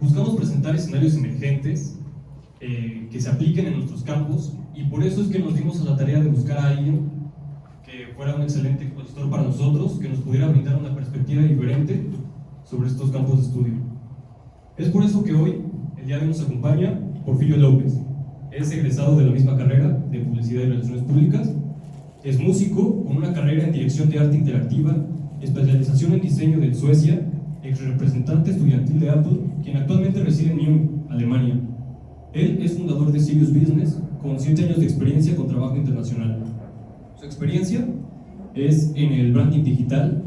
Buscamos presentar escenarios emergentes que se apliquen en nuestros campos, y por eso es que nos dimos a la tarea de buscar a alguien que fuera un excelente expositor para nosotros, que nos pudiera brindar una perspectiva diferente sobre estos campos de estudio. Es por eso que hoy, el día de hoy, nos acompaña Porfirio López. Es egresado de la misma carrera de Publicidad y Relaciones Públicas. Es músico con una carrera en Dirección de Arte Interactiva, especialización en diseño de Suecia, ex representante estudiantil de Apple, quien actualmente reside en Nyon, Alemania. Él es fundador de Sirius Business, con 7 años de experiencia con trabajo internacional. Su experiencia es en el branding digital,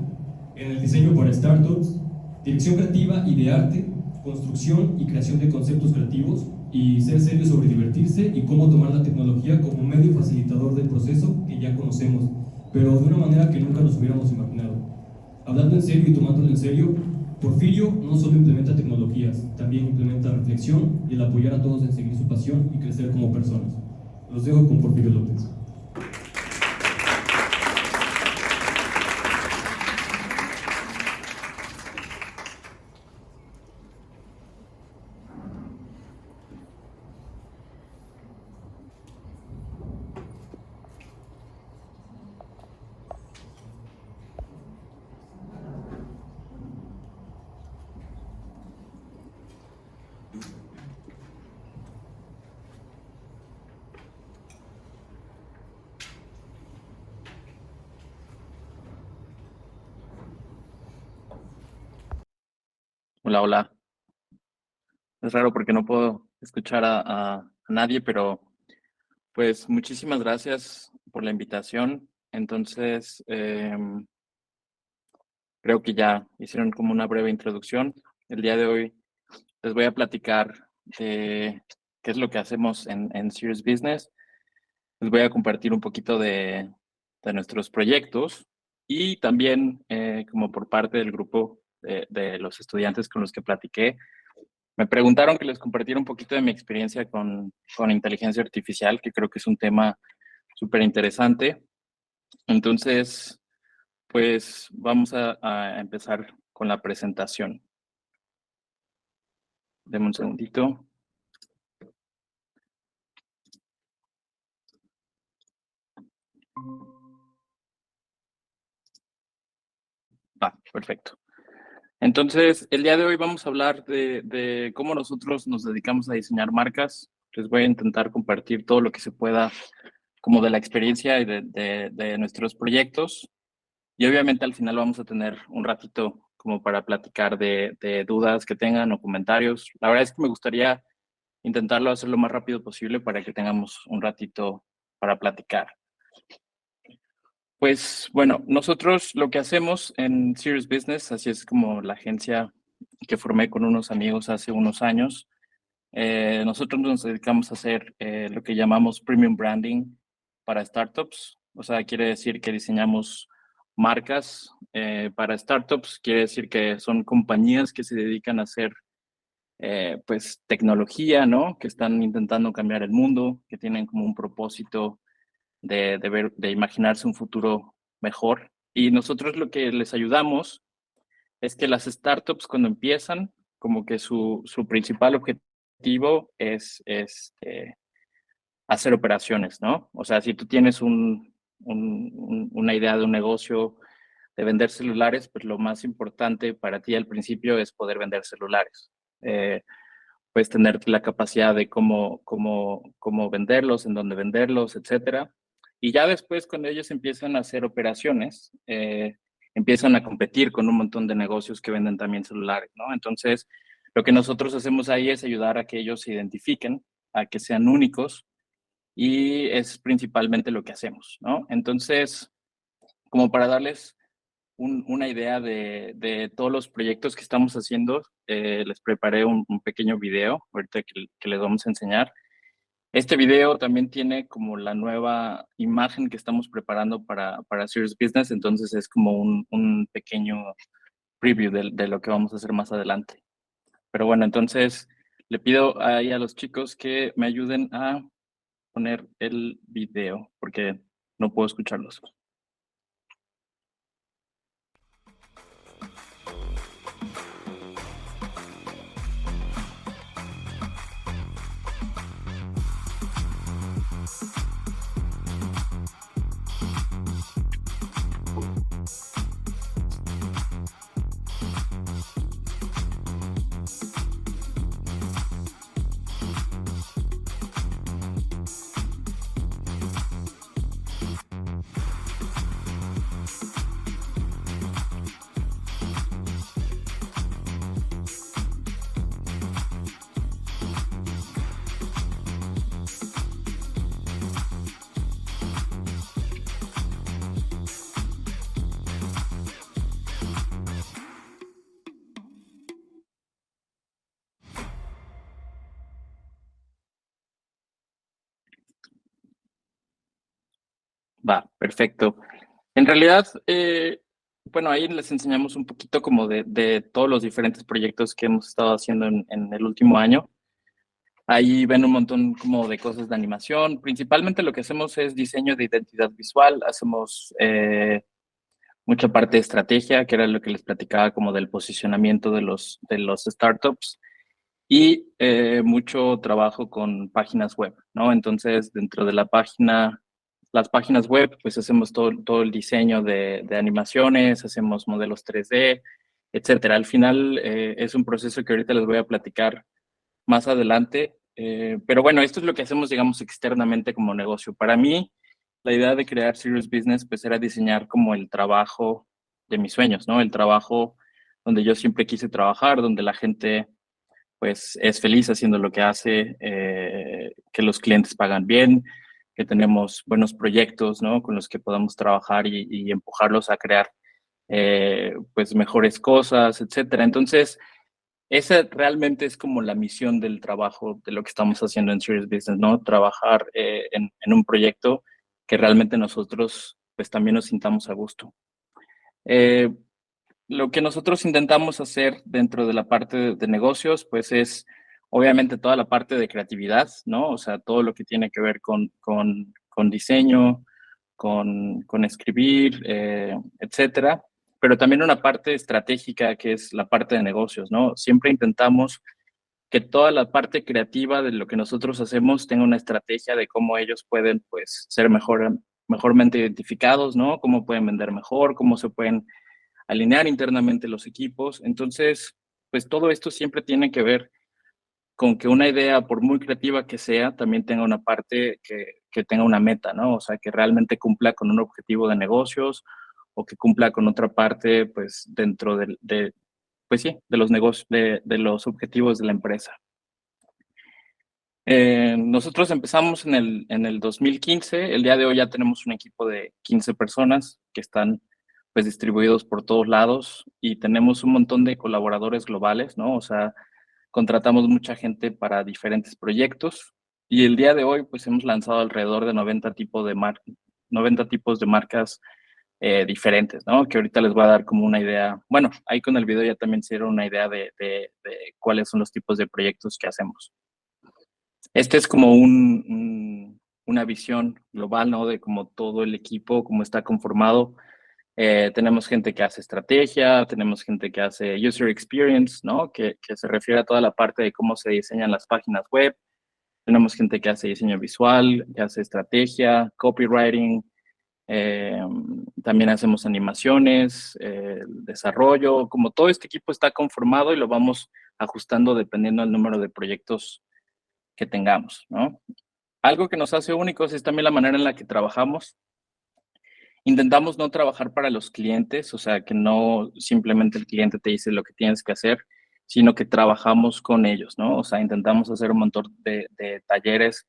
en el diseño para startups, dirección creativa y de arte, construcción y creación de conceptos creativos, y ser serio sobre divertirse y cómo tomar la tecnología como medio facilitador del proceso que ya conocemos, pero de una manera que nunca nos hubiéramos imaginado. Hablando en serio y tomándolo en serio, Porfirio no solo implementa tecnologías, también implementa reflexión y el apoyar a todos en seguir su pasión y crecer como personas. Los dejo con Porfirio López. Hola, hola. Es raro porque no puedo escuchar a nadie, pero pues muchísimas gracias por la invitación. Entonces, creo que ya hicieron como una breve introducción. El día de hoy les voy a platicar de qué es lo que hacemos en Sirius Business. Les voy a compartir un poquito de nuestros proyectos y también como por parte del grupo de los estudiantes con los que platiqué. Me preguntaron que les compartiera un poquito de mi experiencia con inteligencia artificial, que creo que es un tema súper interesante. Entonces, pues vamos a empezar con la presentación. Deme un segundito. Perfecto. Entonces, el día de hoy vamos a hablar de cómo nosotros nos dedicamos a diseñar marcas. Les voy a intentar compartir todo lo que se pueda como de la experiencia y de nuestros proyectos. Y obviamente al final vamos a tener un ratito como para platicar de dudas que tengan o comentarios. La verdad es que me gustaría intentarlo hacer lo más rápido posible para que tengamos un ratito para platicar. Pues bueno, nosotros lo que hacemos en Sirius Business, así es como la agencia que formé con unos amigos hace unos años, nosotros nos dedicamos a hacer lo que llamamos premium branding para startups. O sea, quiere decir que diseñamos marcas para startups, quiere decir que son compañías que se dedican a hacer pues tecnología, ¿no? Que están intentando cambiar el mundo, que tienen como un propósito de imaginarse un futuro mejor. Y nosotros lo que les ayudamos es que las startups cuando empiezan, como que su principal objetivo es hacer operaciones, ¿no? O sea, si tú tienes una idea de un negocio de vender celulares, pues lo más importante para ti al principio es poder vender celulares. Puedes tener la capacidad de cómo venderlos, en dónde venderlos, etcétera. Y ya después, cuando ellos empiezan a hacer operaciones, empiezan a competir con un montón de negocios que venden también celulares, ¿no? Entonces, lo que nosotros hacemos ahí es ayudar a que ellos se identifiquen, a que sean únicos, y es principalmente lo que hacemos, ¿no? Entonces, como para darles una idea de todos los proyectos que estamos haciendo, les preparé un pequeño video ahorita que les vamos a enseñar. Este video también tiene como la nueva imagen que estamos preparando para Serious Business, entonces es como un pequeño preview de lo que vamos a hacer más adelante. Pero bueno, entonces le pido ahí a los chicos que me ayuden a poner el video porque no puedo escucharlos. Va, perfecto. En realidad, bueno, ahí les enseñamos un poquito como de todos los diferentes proyectos que hemos estado haciendo en el último año. Ahí ven un montón como de cosas de animación. Principalmente lo que hacemos es diseño de identidad visual. Hacemos mucha parte de estrategia, que era lo que les platicaba como del posicionamiento de los startups. Y mucho trabajo con páginas web, ¿no? Entonces, dentro de las páginas web, pues hacemos todo el diseño de animaciones, hacemos modelos 3D, etcétera. Al final es un proceso que ahorita les voy a platicar más adelante. Pero bueno, esto es lo que hacemos, digamos, externamente como negocio. Para mí, la idea de crear Serious Business, pues era diseñar como el trabajo de mis sueños, ¿no? El trabajo donde yo siempre quise trabajar, donde la gente pues es feliz haciendo lo que hace, que los clientes pagan bien, que tenemos buenos proyectos, ¿no? Con los que podamos trabajar y empujarlos a crear pues mejores cosas, etcétera. Entonces, esa realmente es como la misión del trabajo, de lo que estamos haciendo en Serious Business, ¿no? Trabajar en un proyecto que realmente nosotros pues también nos sintamos a gusto. Eh, lo que nosotros intentamos hacer dentro de la parte de negocios, pues es obviamente toda la parte de creatividad, ¿no? O sea, todo lo que tiene que ver con diseño, con escribir, etcétera. Pero también una parte estratégica que es la parte de negocios, ¿no? Siempre intentamos que toda la parte creativa de lo que nosotros hacemos tenga una estrategia de cómo ellos pueden, pues, ser mejormente identificados, ¿no? Cómo pueden vender mejor, cómo se pueden alinear internamente los equipos. Entonces, pues todo esto siempre tiene que ver con que una idea, por muy creativa que sea, también tenga una parte que tenga una meta, ¿no? O sea, que realmente cumpla con un objetivo de negocios o que cumpla con otra parte, pues, dentro pues sí, de los negocios, de los objetivos de la empresa. Nosotros empezamos en el 2015. El día de hoy ya tenemos un equipo de 15 personas que están pues distribuidos por todos lados y tenemos un montón de colaboradores globales, ¿no? O sea, contratamos mucha gente para diferentes proyectos y el día de hoy pues hemos lanzado alrededor de 90 tipos de marcas diferentes, ¿no? Que ahorita les voy a dar como una idea. Bueno, ahí con el video ya también se dieron una idea de cuáles son los tipos de proyectos que hacemos. Este es como una visión global, ¿no? De cómo todo el equipo, cómo está conformado. Tenemos gente que hace estrategia, tenemos gente que hace user experience, ¿no? Que se refiere a toda la parte de cómo se diseñan las páginas web. Tenemos gente que hace diseño visual, que hace estrategia, copywriting. También hacemos animaciones, desarrollo. Como todo este equipo está conformado y lo vamos ajustando dependiendo del número de proyectos que tengamos, ¿no? Algo que nos hace únicos es también la manera en la que trabajamos. Intentamos no trabajar para los clientes, o sea, que no simplemente el cliente te dice lo que tienes que hacer, sino que trabajamos con ellos, ¿no? O sea, intentamos hacer un montón de talleres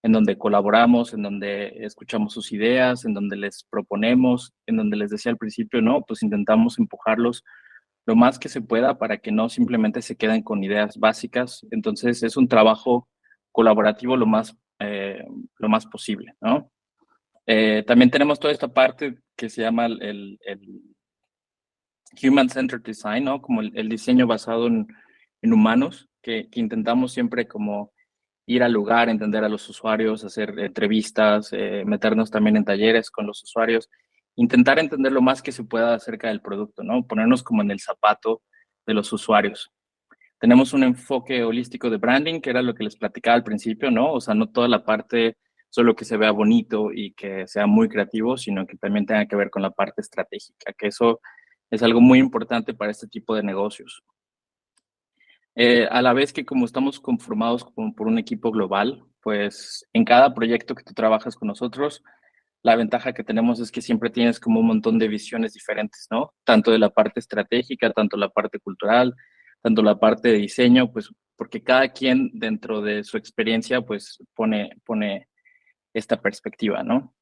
en donde colaboramos, en donde escuchamos sus ideas, en donde les proponemos, en donde les decía al principio, ¿no? Pues intentamos empujarlos lo más que se pueda para que no simplemente se queden con ideas básicas. Entonces, es un trabajo colaborativo lo más posible, ¿no? También tenemos toda esta parte que se llama el Human-Centered Design, ¿no? Como el diseño basado en humanos, que intentamos siempre como ir al lugar, entender a los usuarios, hacer entrevistas, meternos también en talleres con los usuarios, intentar entender lo más que se pueda acerca del producto, ¿no? Ponernos como en el zapato de los usuarios. Tenemos un enfoque holístico de branding, que era lo que les platicaba al principio, ¿no? O sea, no toda la parte solo que se vea bonito y que sea muy creativo, sino que también tenga que ver con la parte estratégica, que eso es algo muy importante para este tipo de negocios. A la vez que como estamos conformados como por un equipo global, pues en cada proyecto que tú trabajas con nosotros, la ventaja que tenemos es que siempre tienes como un montón de visiones diferentes, ¿no? Tanto de la parte estratégica, tanto la parte cultural, tanto la parte de diseño, pues porque cada quien dentro de su experiencia, pues pone esta perspectiva, ¿no?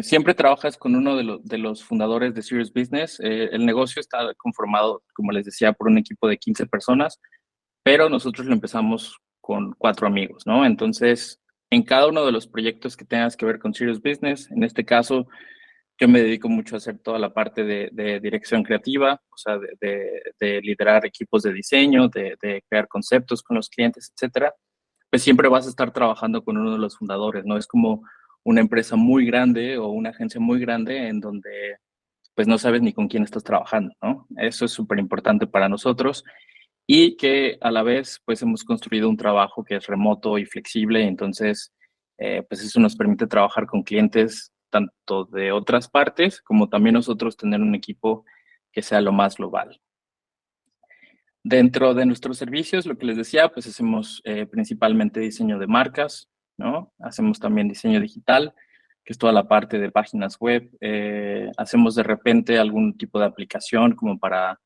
Siempre trabajas con uno de los fundadores de Serious Business. El negocio está conformado, como les decía, por un equipo de 15 personas, pero nosotros lo empezamos con 4 amigos, ¿no? Entonces, en cada uno de los proyectos que tengas que ver con Serious Business. En este caso, yo me dedico mucho a hacer toda la parte de dirección creativa, o sea, de liderar equipos de diseño, de crear conceptos con los clientes, etcétera. Pues siempre vas a estar trabajando con uno de los fundadores, ¿no? Es como una empresa muy grande o una agencia muy grande en donde pues no sabes ni con quién estás trabajando, ¿no? Eso es súper importante para nosotros y que a la vez pues hemos construido un trabajo que es remoto y flexible, entonces pues eso nos permite trabajar con clientes tanto de otras partes como también nosotros tener un equipo que sea lo más global. Dentro de nuestros servicios, lo que les decía, pues hacemos principalmente diseño de marcas, ¿no? Hacemos también diseño digital, que es toda la parte de páginas web. Hacemos de repente algún tipo de aplicación como para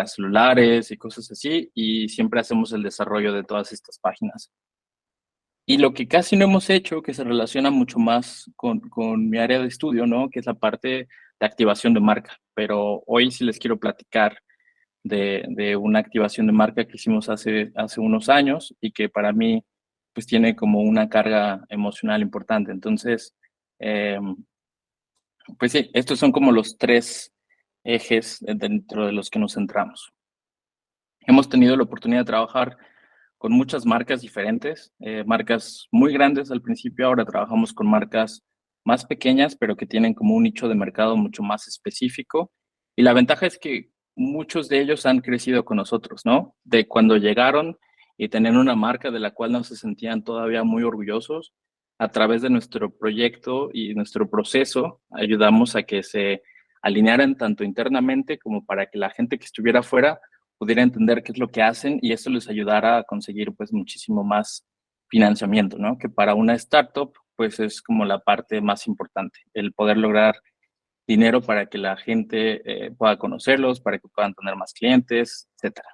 celulares y cosas así, y siempre hacemos el desarrollo de todas estas páginas. Y lo que casi no hemos hecho, que se relaciona mucho más con mi área de estudio, ¿no? Que es la parte de activación de marca. Pero hoy sí les quiero platicar de una activación de marca que hicimos hace unos años y que para mí pues tiene como una carga emocional importante. Entonces, eh, pues sí, estos son como los tres ejes dentro de los que nos centramos. Hemos tenido la oportunidad de trabajar con muchas marcas diferentes, marcas muy grandes al principio, ahora trabajamos con marcas más pequeñas, pero que tienen como un nicho de mercado mucho más específico. Y la ventaja es que muchos de ellos han crecido con nosotros, ¿no? De cuando llegaron y tener una marca de la cual no se sentían todavía muy orgullosos, a través de nuestro proyecto y nuestro proceso, ayudamos a que se alinearan tanto internamente como para que la gente que estuviera afuera pudiera entender qué es lo que hacen y eso les ayudara a conseguir pues muchísimo más financiamiento, ¿no? Que para una startup pues es como la parte más importante, el poder lograr dinero para que la gente pueda conocerlos, para que puedan tener más clientes, etcétera.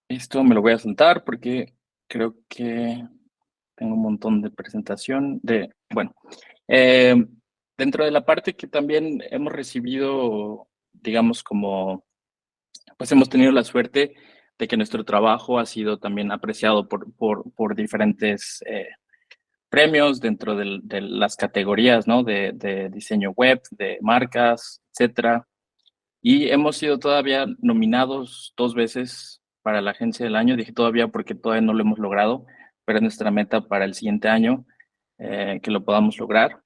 Esto me lo voy a saltar porque creo que tengo un montón de presentación bueno, eh, dentro de la parte que también hemos recibido, digamos, como pues hemos tenido la suerte de que nuestro trabajo ha sido también apreciado por diferentes premios dentro de las categorías, ¿no? De diseño web, de marcas, etcétera. Y hemos sido todavía nominados 2 veces para la Agencia del Año. Dije todavía porque todavía no lo hemos logrado, pero es nuestra meta para el siguiente año que lo podamos lograr.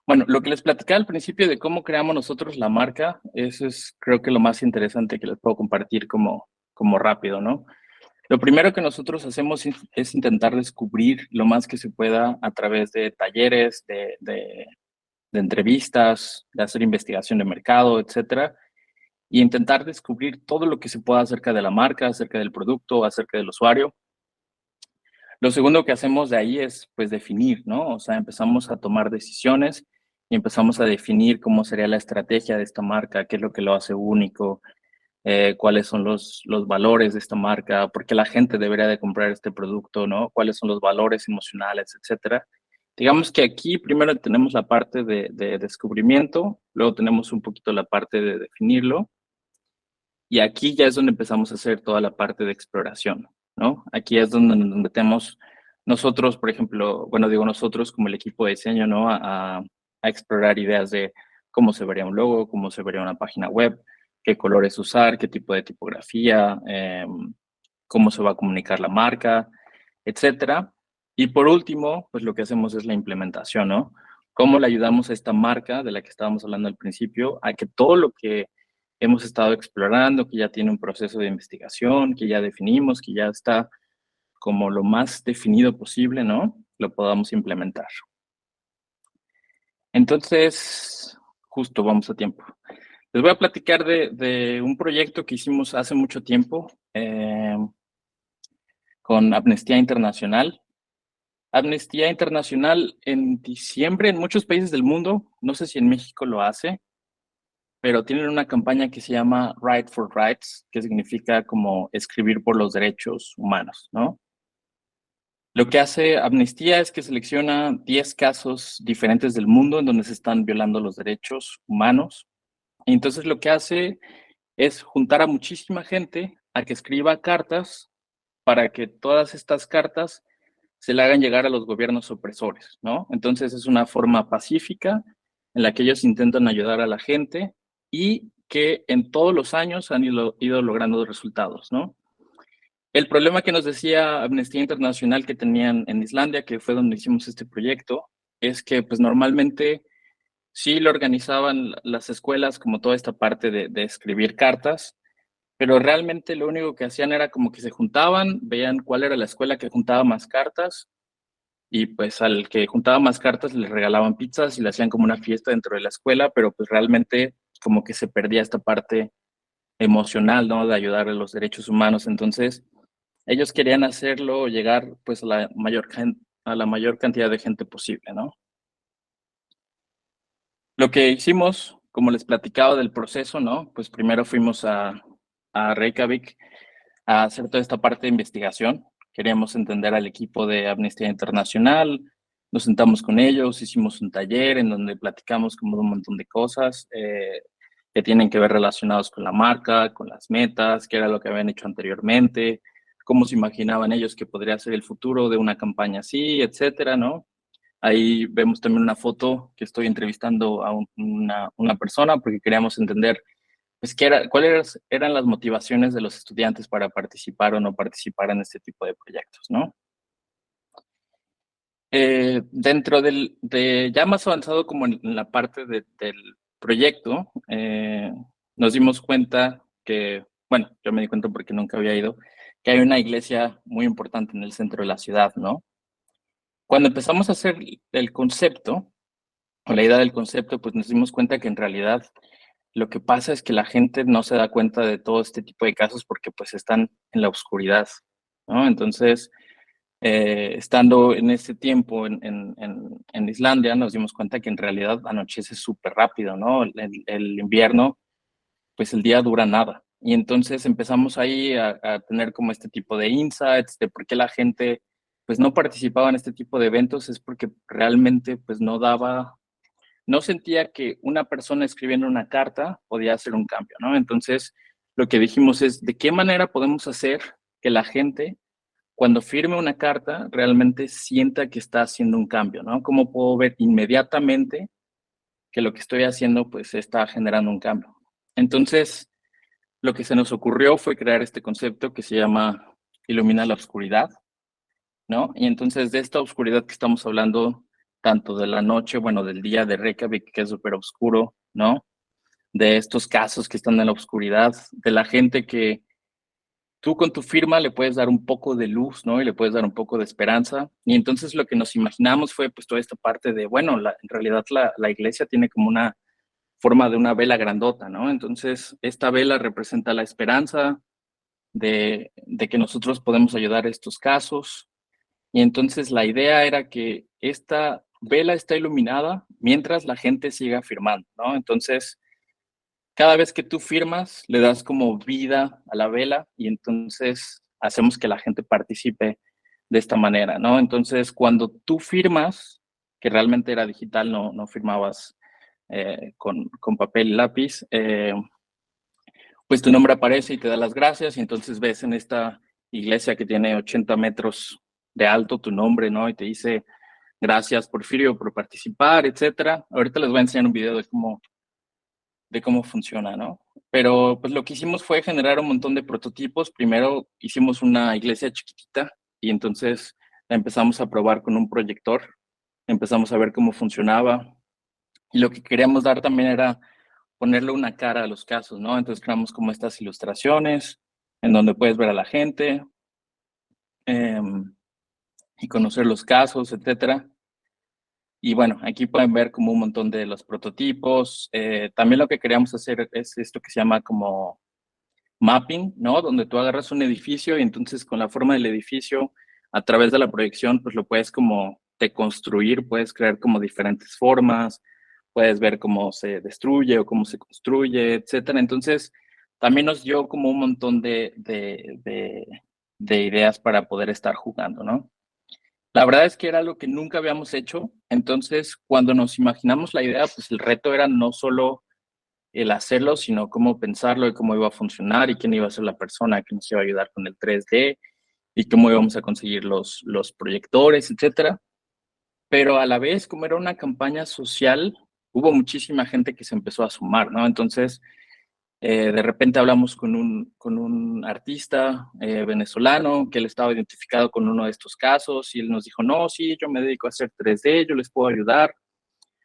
Bueno, lo que les platicaba al principio de cómo creamos nosotros la marca, eso es creo que lo más interesante que les puedo compartir como rápido, ¿no? Lo primero que nosotros hacemos es intentar descubrir lo más que se pueda a través de talleres, de entrevistas, de hacer investigación de mercado, etcétera, y intentar descubrir todo lo que se pueda acerca de la marca, acerca del producto, acerca del usuario. Lo segundo que hacemos de ahí es, pues, definir, ¿no? O sea, empezamos a tomar decisiones y empezamos a definir cómo sería la estrategia de esta marca, qué es lo que lo hace único, cuáles son los valores de esta marca, por qué la gente debería de comprar este producto, ¿no? Cuáles son los valores emocionales, etcétera. Digamos que aquí primero tenemos la parte de descubrimiento, luego tenemos un poquito la parte de definirlo, y aquí ya es donde empezamos a hacer toda la parte de exploración, ¿no? Aquí es donde nos metemos nosotros, por ejemplo, bueno, digo nosotros como el equipo de diseño, ¿no? A explorar ideas de cómo se vería un logo, cómo se vería una página web, qué colores usar, qué tipo de tipografía, cómo se va a comunicar la marca, etcétera. Y por último, pues lo que hacemos es la implementación, ¿no? ¿Cómo le ayudamos a esta marca de la que estábamos hablando al principio a que todo lo que hemos estado explorando, que ya tiene un proceso de investigación, que ya definimos, que ya está como lo más definido posible, ¿no? Lo podamos implementar. Entonces, justo vamos a tiempo. Les voy a platicar de un proyecto que hicimos hace mucho tiempo con Amnistía Internacional. Amnistía Internacional en diciembre en muchos países del mundo, no sé si en México lo hace, pero tienen una campaña que se llama Right for Rights, que significa como escribir por los derechos humanos, ¿no? Lo que hace Amnistía es que selecciona 10 casos diferentes del mundo en donde se están violando los derechos humanos. Y entonces lo que hace es juntar a muchísima gente a que escriba cartas para que todas estas cartas se le hagan llegar a los gobiernos opresores, ¿no? Entonces es una forma pacífica en la que ellos intentan ayudar a la gente y que en todos los años han ido logrando resultados, ¿no? El problema que nos decía Amnistía Internacional que tenían en Islandia, que fue donde hicimos este proyecto, es que pues normalmente sí lo organizaban las escuelas como toda esta parte de escribir cartas, pero realmente lo único que hacían era como que se juntaban, veían cuál era la escuela que juntaba más cartas y pues al que juntaba más cartas les regalaban pizzas y le hacían como una fiesta dentro de la escuela, pero pues realmente como que se perdía esta parte emocional, ¿no? De ayudar a los derechos humanos. Entonces, ellos querían hacerlo llegar pues a la mayor cantidad de gente posible, ¿no? Lo que hicimos, como les platicaba del proceso, ¿no? Pues primero fuimos a Reykjavik a hacer toda esta parte de investigación. Queríamos entender al equipo de Amnistía Internacional, nos sentamos con ellos, hicimos un taller en donde platicamos como de un montón de cosas que tienen que ver relacionados con la marca, con las metas, qué era lo que habían hecho anteriormente, cómo se imaginaban ellos que podría ser el futuro de una campaña así, etcétera, ¿no? Ahí vemos también una foto que estoy entrevistando a una persona porque queríamos entender pues, cuáles eran las motivaciones de los estudiantes para participar o no participar en este tipo de proyectos, ¿no? Dentro de ya más avanzado como en la parte del proyecto, nos dimos cuenta que, bueno, yo me di cuenta porque nunca había ido, que hay una iglesia muy importante en el centro de la ciudad, ¿no? Cuando empezamos a hacer el concepto, o la idea del concepto, pues nos dimos cuenta que en realidad lo que pasa es que la gente no se da cuenta de todo este tipo de casos porque pues están en la oscuridad, ¿no? Entonces, estando en ese tiempo en Islandia, nos dimos cuenta que en realidad anochece súper rápido, ¿no? El invierno, pues el día dura nada. Y entonces empezamos ahí a tener como este tipo de insights de por qué la gente pues no participaba en este tipo de eventos, es porque realmente pues no sentía que una persona escribiendo una carta podía hacer un cambio, ¿no? Entonces, lo que dijimos es, ¿de qué manera podemos hacer que la gente, cuando firme una carta, realmente sienta que está haciendo un cambio, ¿no? ¿Cómo puedo ver inmediatamente que lo que estoy haciendo, pues, está generando un cambio? Entonces, lo que se nos ocurrió fue crear este concepto que se llama Ilumina la Oscuridad, ¿no? Y entonces de esta oscuridad que estamos hablando, tanto de la noche, bueno, del día de Reykjavik, que es súper oscuro, ¿no? De estos casos que están en la oscuridad, de la gente que tú con tu firma le puedes dar un poco de luz, ¿no? Y le puedes dar un poco de esperanza. Y entonces lo que nos imaginamos fue pues toda esta parte de, bueno, en realidad la iglesia tiene como una forma de una vela grandota, ¿no? Entonces esta vela representa la esperanza de que nosotros podemos ayudar a estos casos, y entonces la idea era que esta vela está iluminada mientras la gente siga firmando, ¿no? Entonces, cada vez que tú firmas, le das como vida a la vela y entonces hacemos que la gente participe de esta manera, ¿no? Entonces, cuando tú firmas, que realmente era digital, no firmabas con papel y lápiz, pues tu nombre aparece y te da las gracias y entonces ves en esta iglesia que tiene 80 metros de alto tu nombre, ¿no? Y te dice, gracias Porfirio por participar, etcétera. Ahorita les voy a enseñar un video de cómo funciona, ¿no? Pero pues lo que hicimos fue generar un montón de prototipos. Primero hicimos una iglesia chiquitita y entonces la empezamos a probar con un proyector. Empezamos a ver cómo funcionaba. Y lo que queríamos dar también era ponerle una cara a los casos, ¿no? Entonces creamos como estas ilustraciones en donde puedes ver a la gente eh, y conocer los casos, etcétera. Y bueno, aquí pueden ver como un montón de los prototipos. También lo que queríamos hacer es esto que se llama como mapping, ¿no? Donde tú agarras un edificio y entonces con la forma del edificio, a través de la proyección, pues lo puedes como deconstruir, puedes crear como diferentes formas, puedes ver cómo se destruye o cómo se construye, etcétera. Entonces, también nos dio como un montón de ideas para poder estar jugando, ¿no? La verdad es que era algo que nunca habíamos hecho, entonces cuando nos imaginamos la idea, pues el reto era no solo el hacerlo, sino cómo pensarlo y cómo iba a funcionar y quién iba a ser la persona que nos iba a ayudar con el 3D. y cómo íbamos a conseguir los proyectores, etcétera. Pero a la vez, como era una campaña social, hubo muchísima gente que se empezó a sumar, ¿no? Entonces, de repente hablamos con un artista venezolano que él estaba identificado con uno de estos casos y él nos dijo, no, sí, yo me dedico a hacer 3D, yo les puedo ayudar.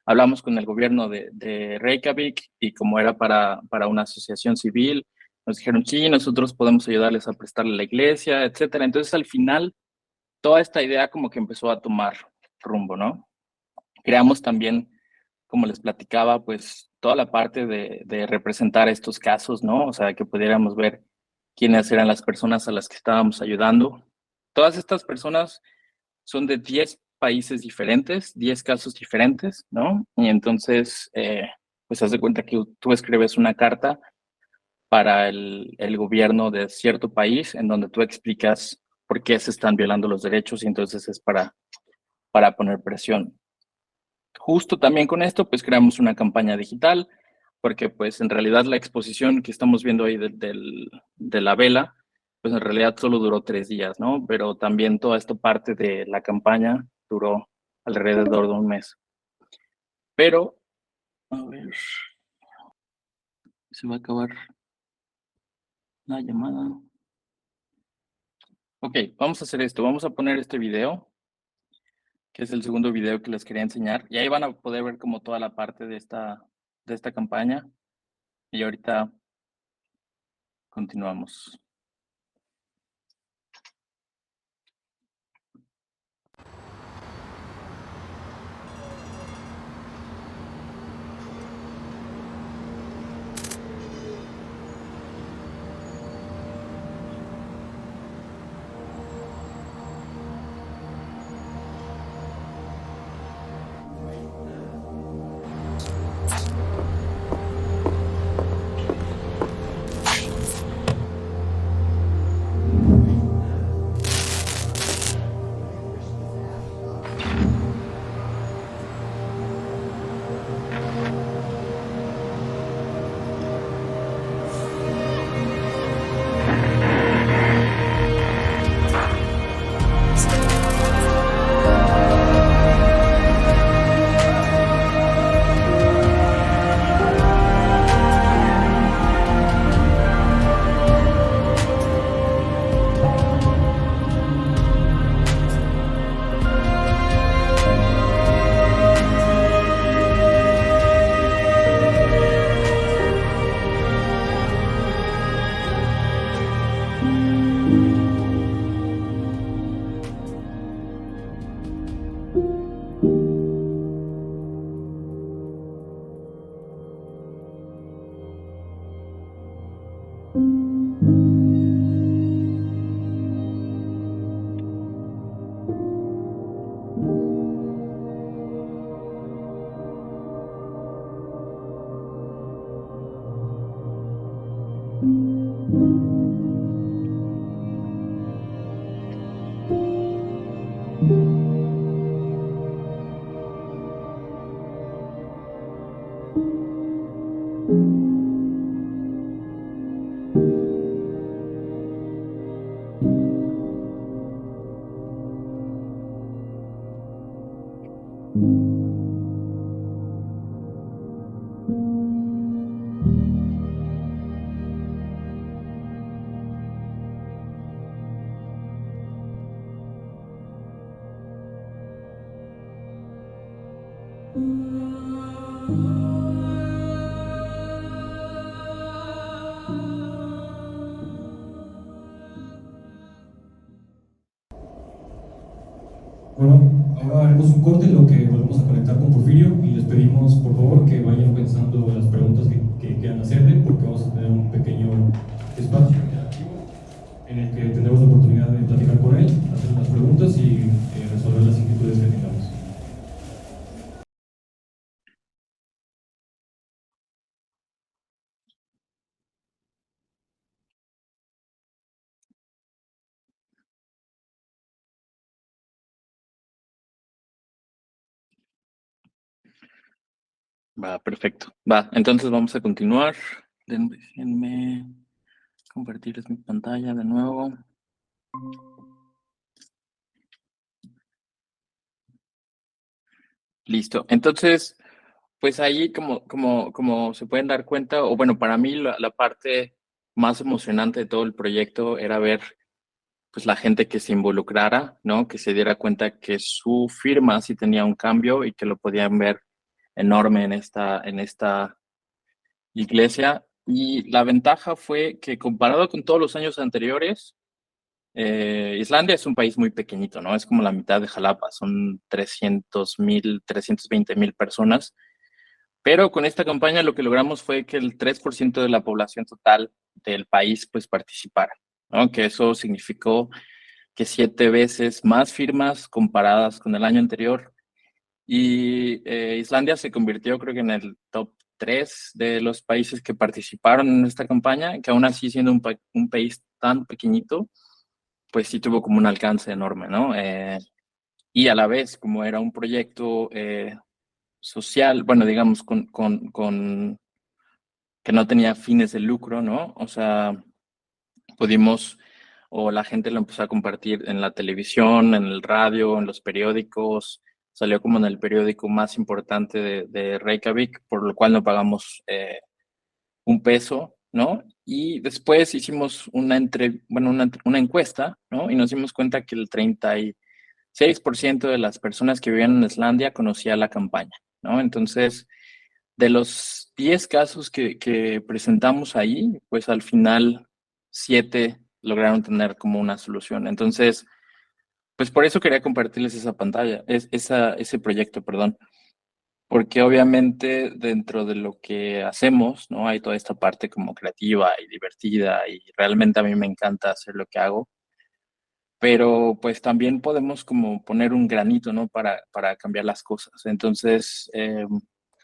Hablamos con el gobierno de Reykjavik y como era para una asociación civil, nos dijeron, sí, nosotros podemos ayudarles a prestarle a la iglesia, etcétera. Entonces, al final, toda esta idea como que empezó a tomar rumbo, ¿no? Creamos también, como les platicaba, pues toda la parte de representar estos casos, ¿no? O sea, que pudiéramos ver quiénes eran las personas a las que estábamos ayudando. Todas estas personas son de 10 países diferentes, 10 casos diferentes, ¿no? Y entonces, pues haz de cuenta que tú escribes una carta para el gobierno de cierto país en donde tú explicas por qué se están violando los derechos y entonces es para poner presión. Justo también con esto, pues creamos una campaña digital, porque pues en realidad la exposición que estamos viendo ahí de la vela, pues en realidad solo duró 3 días, ¿no? Pero también toda esta parte de la campaña duró alrededor de un mes. Pero, a ver, se va a acabar la llamada. Ok, vamos a hacer esto, vamos a poner este video, que es el segundo video que les quería enseñar, y ahí van a poder ver como toda la parte de esta campaña, y ahorita continuamos. Bueno, ahora haremos un corte en lo que volvemos a conectar con Porfirio y les pedimos por favor que vayan pensando las preguntas que quieran hacerle porque vamos a tener un pequeño espacio interactivo en el que tendremos la oportunidad de platicar con él, hacer unas preguntas y resolver las inquietudes que tengamos. Va, perfecto. Va, entonces vamos a continuar. Déjenme compartirles mi pantalla de nuevo. Listo. Entonces, pues ahí como se pueden dar cuenta, o bueno, para mí la parte más emocionante de todo el proyecto era ver pues la gente que se involucrara, ¿no? Que se diera cuenta que su firma sí tenía un cambio y que lo podían ver enorme en esta iglesia. Y la ventaja fue que comparado con todos los años anteriores, Islandia es un país muy pequeñito, ¿no? Es como la mitad de Jalapa, son 300,000, 320,000 personas. Pero con esta campaña lo que logramos fue que el 3% de la población total del país pues participara, ¿no? Que eso significó que 7 veces más firmas comparadas con el año anterior. Y Islandia se convirtió, creo que en el top 3 de los países que participaron en esta campaña, que aún así siendo un país tan pequeñito, pues sí tuvo como un alcance enorme, ¿no? Y a la vez, como era un proyecto social, bueno, digamos, que no tenía fines de lucro, ¿no? O sea, pudimos, o la gente lo empezó a compartir en la televisión, en el radio, en los periódicos, salió como en el periódico más importante de Reykjavik, por lo cual no pagamos un peso, ¿no? Y después hicimos una encuesta, ¿no? Y nos dimos cuenta que el 36% de las personas que vivían en Islandia conocía la campaña, ¿no? Entonces, de los 10 casos que presentamos ahí, pues al final 7 lograron tener como una solución. Entonces, pues por eso quería compartirles esa pantalla, ese proyecto, perdón, porque obviamente dentro de lo que hacemos, ¿no? Hay toda esta parte como creativa y divertida y realmente a mí me encanta hacer lo que hago, pero pues también podemos como poner un granito, ¿no? Para cambiar las cosas. Entonces,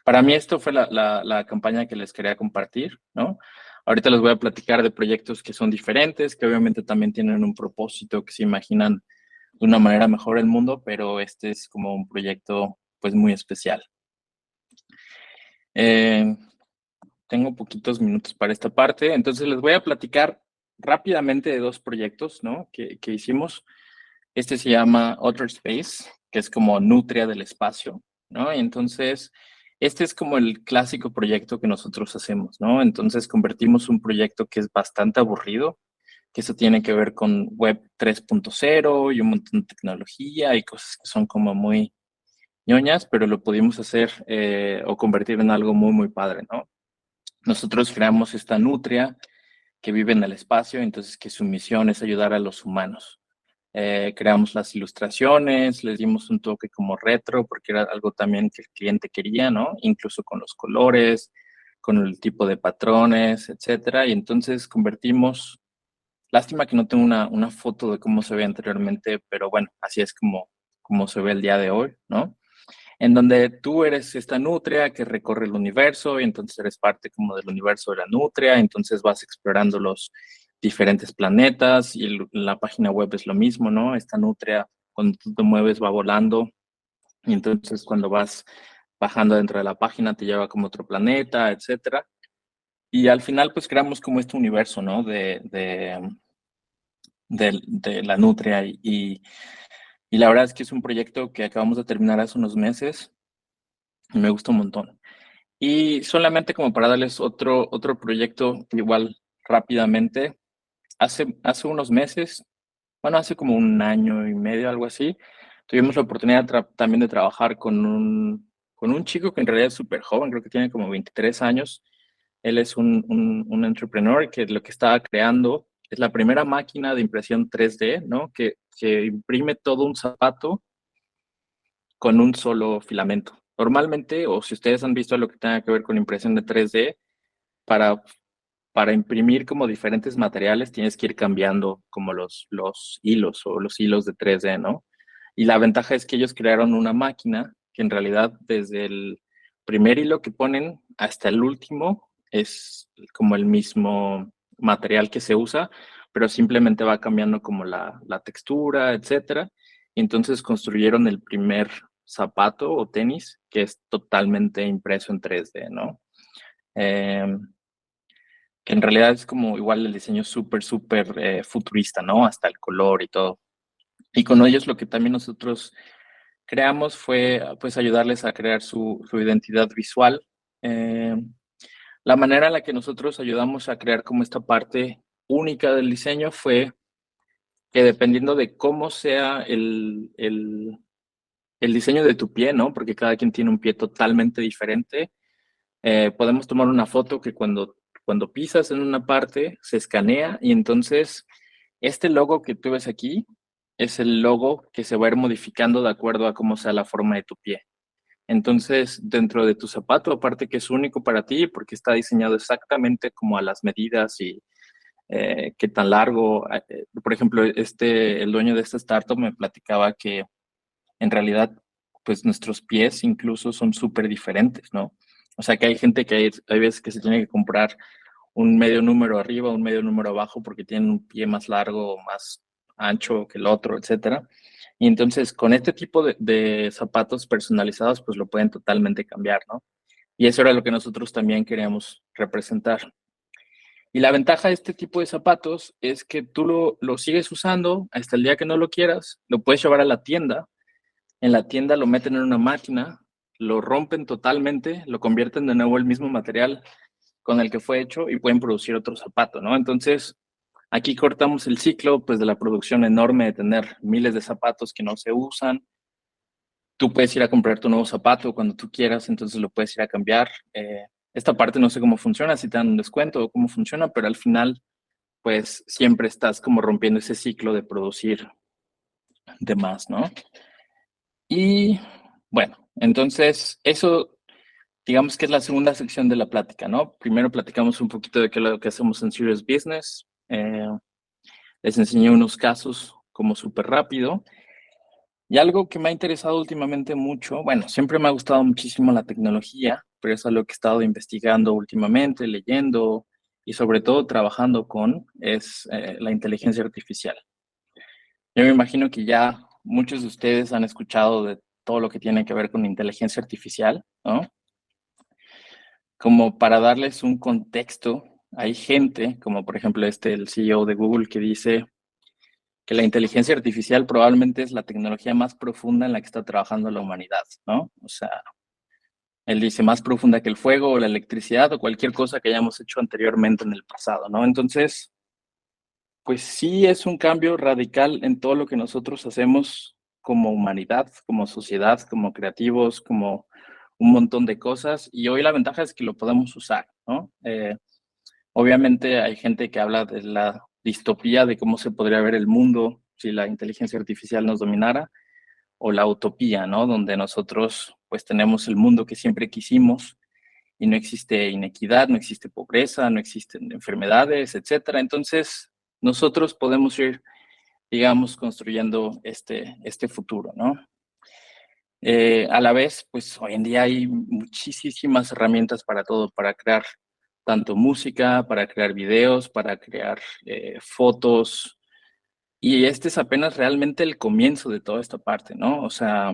para mí esto fue la campaña que les quería compartir, ¿no? Ahorita les voy a platicar de proyectos que son diferentes, que obviamente también tienen un propósito, que se imaginan de una manera mejor el mundo, pero este es como un proyecto pues muy especial. Eh, Tengo poquitos minutos para esta parte, entonces les voy a platicar rápidamente de dos proyectos, ¿no? Que hicimos. Este se llama Outer Space, que es como Nutria del espacio, ¿no? Y entonces, este es como el clásico proyecto que nosotros hacemos, ¿no? Entonces, convertimos un proyecto que es bastante aburrido, que eso tiene que ver con Web 3.0 y un montón de tecnología y cosas que son como muy ñoñas, pero lo pudimos hacer o convertir en algo muy, muy padre, ¿no? Nosotros creamos esta nutria que vive en el espacio, entonces que su misión es ayudar a los humanos. Creamos las ilustraciones, les dimos un toque como retro, porque era algo también que el cliente quería, ¿no? Incluso con los colores, con el tipo de patrones, etcétera. Y entonces convertimos, lástima que no tengo una foto de cómo se ve anteriormente, pero bueno, así es como se ve el día de hoy, ¿no? En donde tú eres esta nutria que recorre el universo y entonces eres parte como del universo de la nutria, entonces vas explorando los diferentes planetas y la página web es lo mismo, ¿no? Esta nutria, cuando tú te mueves, va volando y entonces cuando vas bajando dentro de la página te lleva como otro planeta, etcétera. Y al final pues creamos como este universo, ¿no? De la nutria y la verdad es que es un proyecto que acabamos de terminar hace unos meses y me gusta un montón. Y solamente como para darles otro proyecto, igual rápidamente, hace unos meses, bueno, hace como un año y medio, algo así, tuvimos la oportunidad también de trabajar con un chico que en realidad es súper joven, creo que tiene como 23 años. Él es un entrepreneur que lo que estaba creando es la primera máquina de impresión 3D, ¿no? Que imprime todo un zapato con un solo filamento. Normalmente, o si ustedes han visto lo que tenga que ver con impresión de 3D, para, para imprimir como diferentes materiales tienes que ir cambiando como los hilos o los hilos de 3D, ¿no? Y la ventaja es que ellos crearon una máquina que en realidad desde el primer hilo que ponen hasta el último es como el mismo material que se usa, pero simplemente va cambiando como la textura, etcétera. Y entonces construyeron el primer zapato o tenis que es totalmente impreso en 3D, ¿no? Eh, que en realidad es como igual el diseño súper futurista, ¿no? Hasta el color y todo. Y con ellos lo que también nosotros creamos fue pues ayudarles a crear su identidad visual. La manera en la que nosotros ayudamos a crear como esta parte única del diseño fue que dependiendo de cómo sea el diseño de tu pie, ¿no? Porque cada quien tiene un pie totalmente diferente. Podemos tomar una foto que cuando pisas en una parte se escanea y entonces este logo que tú ves aquí es el logo que se va a ir modificando de acuerdo a cómo sea la forma de tu pie. Entonces, dentro de tu zapato, aparte que es único para ti, porque está diseñado exactamente como a las medidas y qué tan largo. Por ejemplo, el dueño de esta startup me platicaba que en realidad, pues nuestros pies incluso son súper diferentes, ¿no? O sea, que hay gente que hay veces que se tiene que comprar un medio número arriba, un medio número abajo, porque tienen un pie más largo o más ancho que el otro, etcétera. Y entonces, con este tipo de zapatos personalizados, pues lo pueden totalmente cambiar, ¿no? Y eso era lo que nosotros también queríamos representar. Y la ventaja de este tipo de zapatos es que tú lo sigues usando hasta el día que no lo quieras, lo puedes llevar a la tienda, en la tienda lo meten en una máquina, lo rompen totalmente, lo convierten de nuevo el mismo material con el que fue hecho y pueden producir otro zapato, ¿no? Entonces, aquí cortamos el ciclo, pues, de la producción enorme de tener miles de zapatos que no se usan. Tú puedes ir a comprar tu nuevo zapato cuando tú quieras, entonces lo puedes ir a cambiar. Esta parte no sé cómo funciona, si te dan un descuento o cómo funciona, pero al final, pues, siempre estás como rompiendo ese ciclo de producir de más, ¿no? Y bueno, entonces eso digamos que es la segunda sección de la plática, ¿no? Primero platicamos un poquito de qué es lo que hacemos en Serious Business. Les enseñé unos casos como súper rápido. Y algo que me ha interesado últimamente mucho, bueno, siempre me ha gustado muchísimo la tecnología, pero es algo que he estado investigando últimamente, leyendo y sobre todo trabajando con, es la inteligencia artificial. Yo me imagino que ya muchos de ustedes han escuchado de todo lo que tiene que ver con inteligencia artificial, ¿no? Como para darles un contexto, hay gente, como por ejemplo el CEO de Google, que dice que la inteligencia artificial probablemente es la tecnología más profunda en la que está trabajando la humanidad, ¿no? O sea, él dice más profunda que el fuego o la electricidad o cualquier cosa que hayamos hecho anteriormente en el pasado, ¿no? Entonces, pues sí es un cambio radical en todo lo que nosotros hacemos como humanidad, como sociedad, como creativos, como un montón de cosas. Y hoy la ventaja es que lo podemos usar, ¿no? Obviamente hay gente que habla de la distopía, de cómo se podría ver el mundo si la inteligencia artificial nos dominara, o la utopía, ¿no? Donde nosotros pues tenemos el mundo que siempre quisimos y no existe inequidad, no existe pobreza, no existen enfermedades, etcétera. Entonces, nosotros podemos ir, digamos, construyendo este futuro, ¿no? A la vez, pues hoy en día hay muchísimas herramientas para todo, para crear tanto música, para crear videos, para crear fotos. Y este es apenas realmente el comienzo de toda esta parte, ¿no? O sea,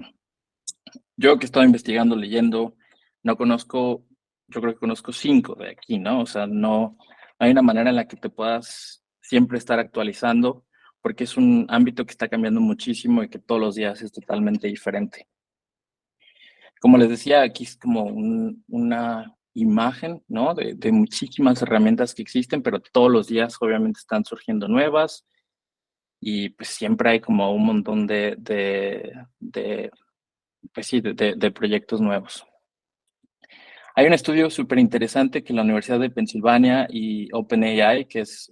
yo que he estado investigando, leyendo, no conozco, yo creo que conozco 5 de aquí, ¿no? O sea, no hay una manera en la que te puedas siempre estar actualizando, porque es un ámbito que está cambiando muchísimo y que todos los días es totalmente diferente. Como les decía, aquí es como una imagen, ¿no? De muchísimas herramientas que existen, pero todos los días obviamente están surgiendo nuevas y pues siempre hay como un montón pues sí, de proyectos nuevos. Hay un estudio súper interesante que la Universidad de Pensilvania y OpenAI, que es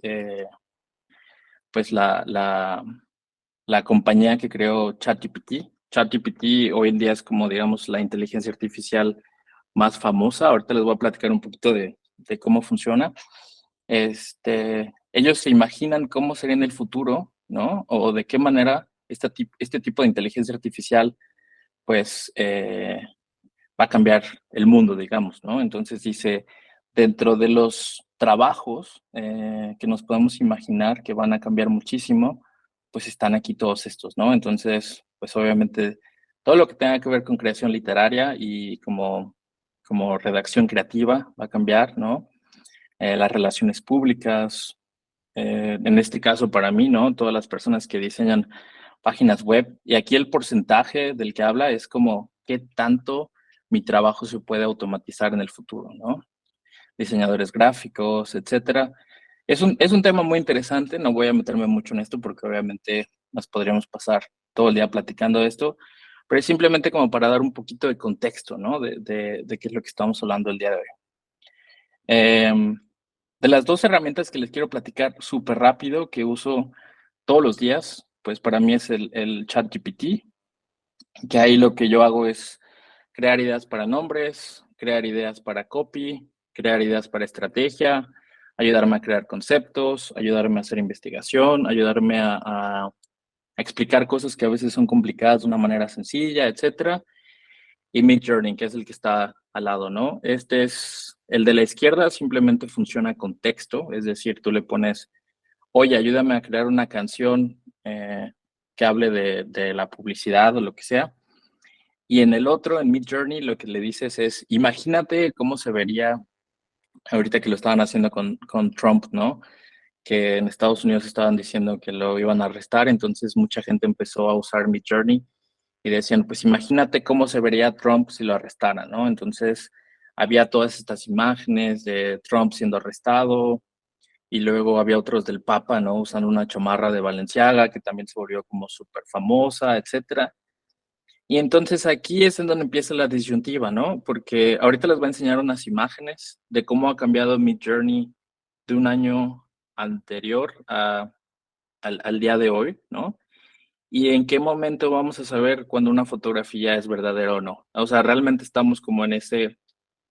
pues la compañía que creó ChatGPT. ChatGPT hoy en día es como, digamos, la inteligencia artificial más famosa. Ahorita les voy a platicar un poquito de cómo funciona. Ellos se imaginan cómo sería en el futuro, ¿no? O de qué manera este tipo de inteligencia artificial, pues, va a cambiar el mundo, digamos, ¿no? Entonces dice, dentro de los trabajos que nos podemos imaginar que van a cambiar muchísimo, pues están aquí todos estos, ¿no? Entonces, pues obviamente todo lo que tenga que ver con creación literaria y como redacción creativa va a cambiar, ¿no? Las relaciones públicas, en este caso para mí, ¿no? Todas las personas que diseñan páginas web. Y aquí el porcentaje del que habla es como qué tanto mi trabajo se puede automatizar en el futuro, ¿no? Diseñadores gráficos, etcétera. Es un tema muy interesante, no voy a meterme mucho en esto porque obviamente nos podríamos pasar todo el día platicando de esto, pero es simplemente como para dar un poquito de contexto, ¿no? De qué es lo que estamos hablando el día de hoy. De las dos herramientas que les quiero platicar súper rápido, que uso todos los días, pues para mí es el ChatGPT, que ahí lo que yo hago es crear ideas para nombres, crear ideas para copy, crear ideas para estrategia, ayudarme a crear conceptos, ayudarme a hacer investigación, ayudarme a explicar cosas que a veces son complicadas de una manera sencilla, etcétera. Y Midjourney, que es el que está al lado, ¿no? Este es el de la izquierda, simplemente funciona con texto, es decir, tú le pones, oye, ayúdame a crear una canción que hable de la publicidad o lo que sea. Y en el otro, en Midjourney, lo que le dices es, imagínate cómo se vería ahorita que lo estaban haciendo con Trump, ¿no? Que en Estados Unidos estaban diciendo que lo iban a arrestar, entonces mucha gente empezó a usar Midjourney y decían, pues imagínate cómo se vería Trump si lo arrestaran, ¿no? Entonces había todas estas imágenes de Trump siendo arrestado y luego había otros del Papa, ¿no? Usando una chamarra de Balenciaga que también se volvió como súper famosa, etcétera. Y entonces aquí es en donde empieza la disyuntiva, ¿no? Porque ahorita les voy a enseñar unas imágenes de cómo ha cambiado mi journey de un año anterior al día de hoy, ¿no? Y en qué momento vamos a saber cuando una fotografía es verdadera o no. O sea, realmente estamos como en ese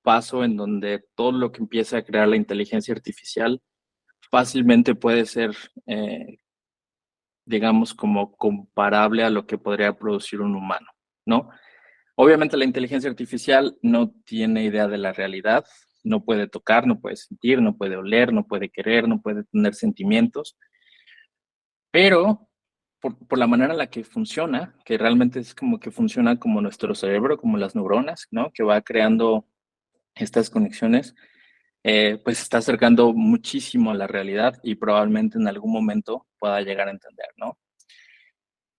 paso en donde todo lo que empieza a crear la inteligencia artificial fácilmente puede ser, digamos, como comparable a lo que podría producir un humano, ¿no? Obviamente la inteligencia artificial no tiene idea de la realidad, no puede tocar, no puede sentir, no puede oler, no puede querer, no puede tener sentimientos, pero por la manera en la que funciona, que realmente es como que funciona como nuestro cerebro, como las neuronas, ¿no? Que va creando estas conexiones, pues se está acercando muchísimo a la realidad y probablemente en algún momento pueda llegar a entender, ¿no?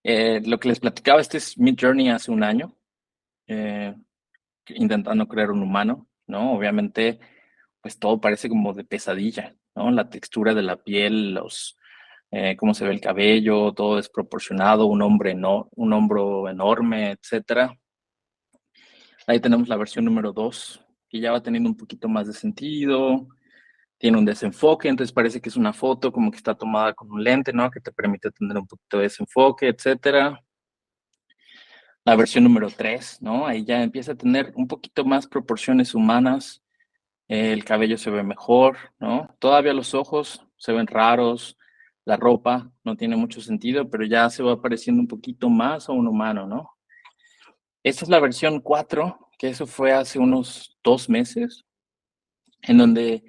Lo que les platicaba, este es Midjourney hace un año, eh, intentando crear un humano, ¿no? Obviamente, pues todo parece como de pesadilla, ¿no? La textura de la piel, cómo se ve el cabello, todo desproporcionado, un hombro enorme, etcétera. Ahí tenemos la versión número 2, que ya va teniendo un poquito más de sentido, tiene un desenfoque, entonces parece que es una foto como que está tomada con un lente, ¿no? Que te permite tener un poquito de desenfoque, etcétera. La versión número 3, ¿no? Ahí ya empieza a tener un poquito más proporciones humanas, el cabello se ve mejor, ¿no? Todavía los ojos se ven raros, la ropa no tiene mucho sentido, pero ya se va pareciendo un poquito más a un humano, ¿no? Esta es la versión 4, que eso fue hace unos 2 meses, en donde,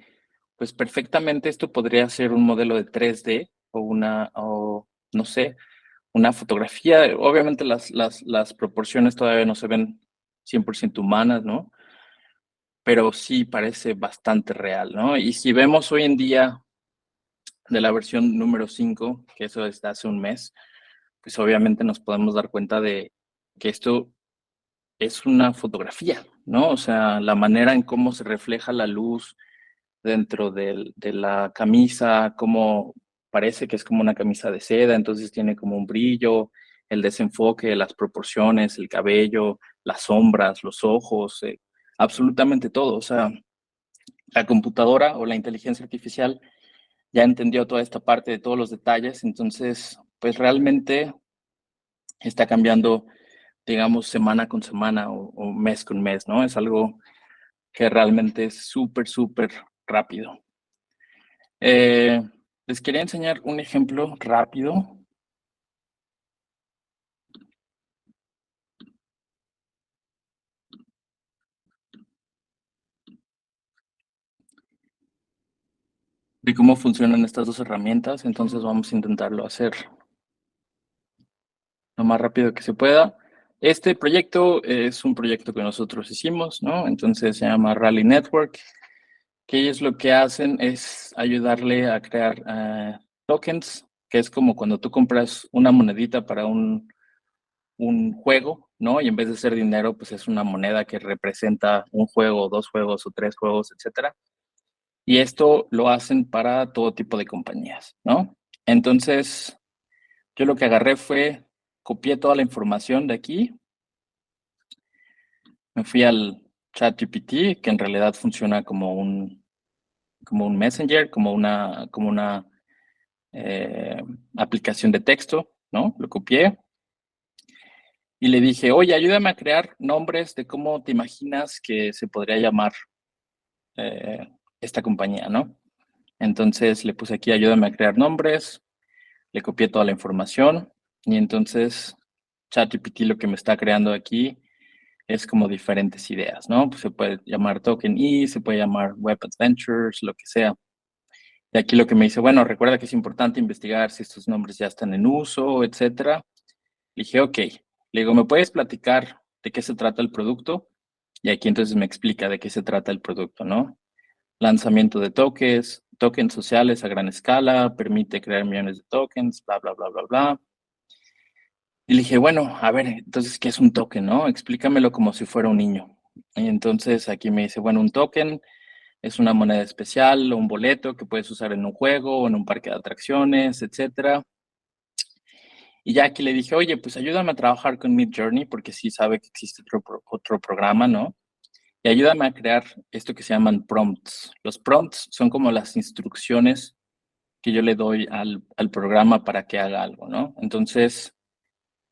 pues, perfectamente esto podría ser un modelo de 3D o no sé, una fotografía. Obviamente las proporciones todavía no se ven 100% humanas, ¿no? Pero sí parece bastante real, ¿no? Y si vemos hoy en día de la versión número 5, que eso es de hace un mes, pues obviamente nos podemos dar cuenta de que esto es una fotografía, ¿no? O sea, la manera en cómo se refleja la luz dentro de la camisa, cómo parece que es como una camisa de seda, entonces tiene como un brillo, el desenfoque, las proporciones, el cabello, las sombras, los ojos, absolutamente todo. O sea, la computadora o la inteligencia artificial ya entendió toda esta parte de todos los detalles, entonces, pues realmente está cambiando, digamos, semana con semana o mes con mes, ¿no? Es algo que realmente es súper, súper rápido. Eh, Les quería enseñar un ejemplo rápido. De cómo funcionan estas dos herramientas, entonces vamos a intentarlo hacer lo más rápido que se pueda. Este proyecto es un proyecto que nosotros hicimos, ¿no? Entonces se llama Rally Network, que ellos lo que hacen es ayudarle a crear tokens que es como cuando tú compras una monedita para un juego, ¿no? Y en vez de ser dinero, pues es una moneda que representa un juego, dos juegos o tres juegos, etcétera. Y esto lo hacen para todo tipo de compañías, ¿no? Entonces, yo lo que agarré fue, copié toda la información de aquí, me fui al ChatGPT, que en realidad funciona como un messenger, como una aplicación de texto, ¿no? Lo copié y le dije, oye, ayúdame a crear nombres de cómo te imaginas que se podría llamar eh, esta compañía, ¿no? Entonces le puse aquí, ayúdame a crear nombres, le copié toda la información y entonces ChatGPT lo que me está creando aquí es como diferentes ideas, ¿no? Pues se puede llamar Token E, se puede llamar Web Adventures, lo que sea. Y aquí lo que me dice, bueno, recuerda que es importante investigar si estos nombres ya están en uso, etcétera. Le dije, ok. Le digo, ¿me puedes platicar de qué se trata el producto? Y aquí entonces me explica de qué se trata el producto, ¿no? Lanzamiento de tokens sociales a gran escala, permite crear millones de tokens, bla, bla, bla, bla, bla. Y le dije, bueno, a ver, entonces, ¿qué es un token, no? Explícamelo como si fuera un niño. Y entonces aquí me dice, bueno, un token es una moneda especial o un boleto que puedes usar en un juego o en un parque de atracciones, etcétera. Y ya aquí le dije, oye, pues ayúdame a trabajar con Midjourney porque sí sabe que existe otro programa, ¿no? Y ayúdame a crear esto que se llaman prompts. Los prompts son como las instrucciones que yo le doy al programa para que haga algo, ¿no? Entonces,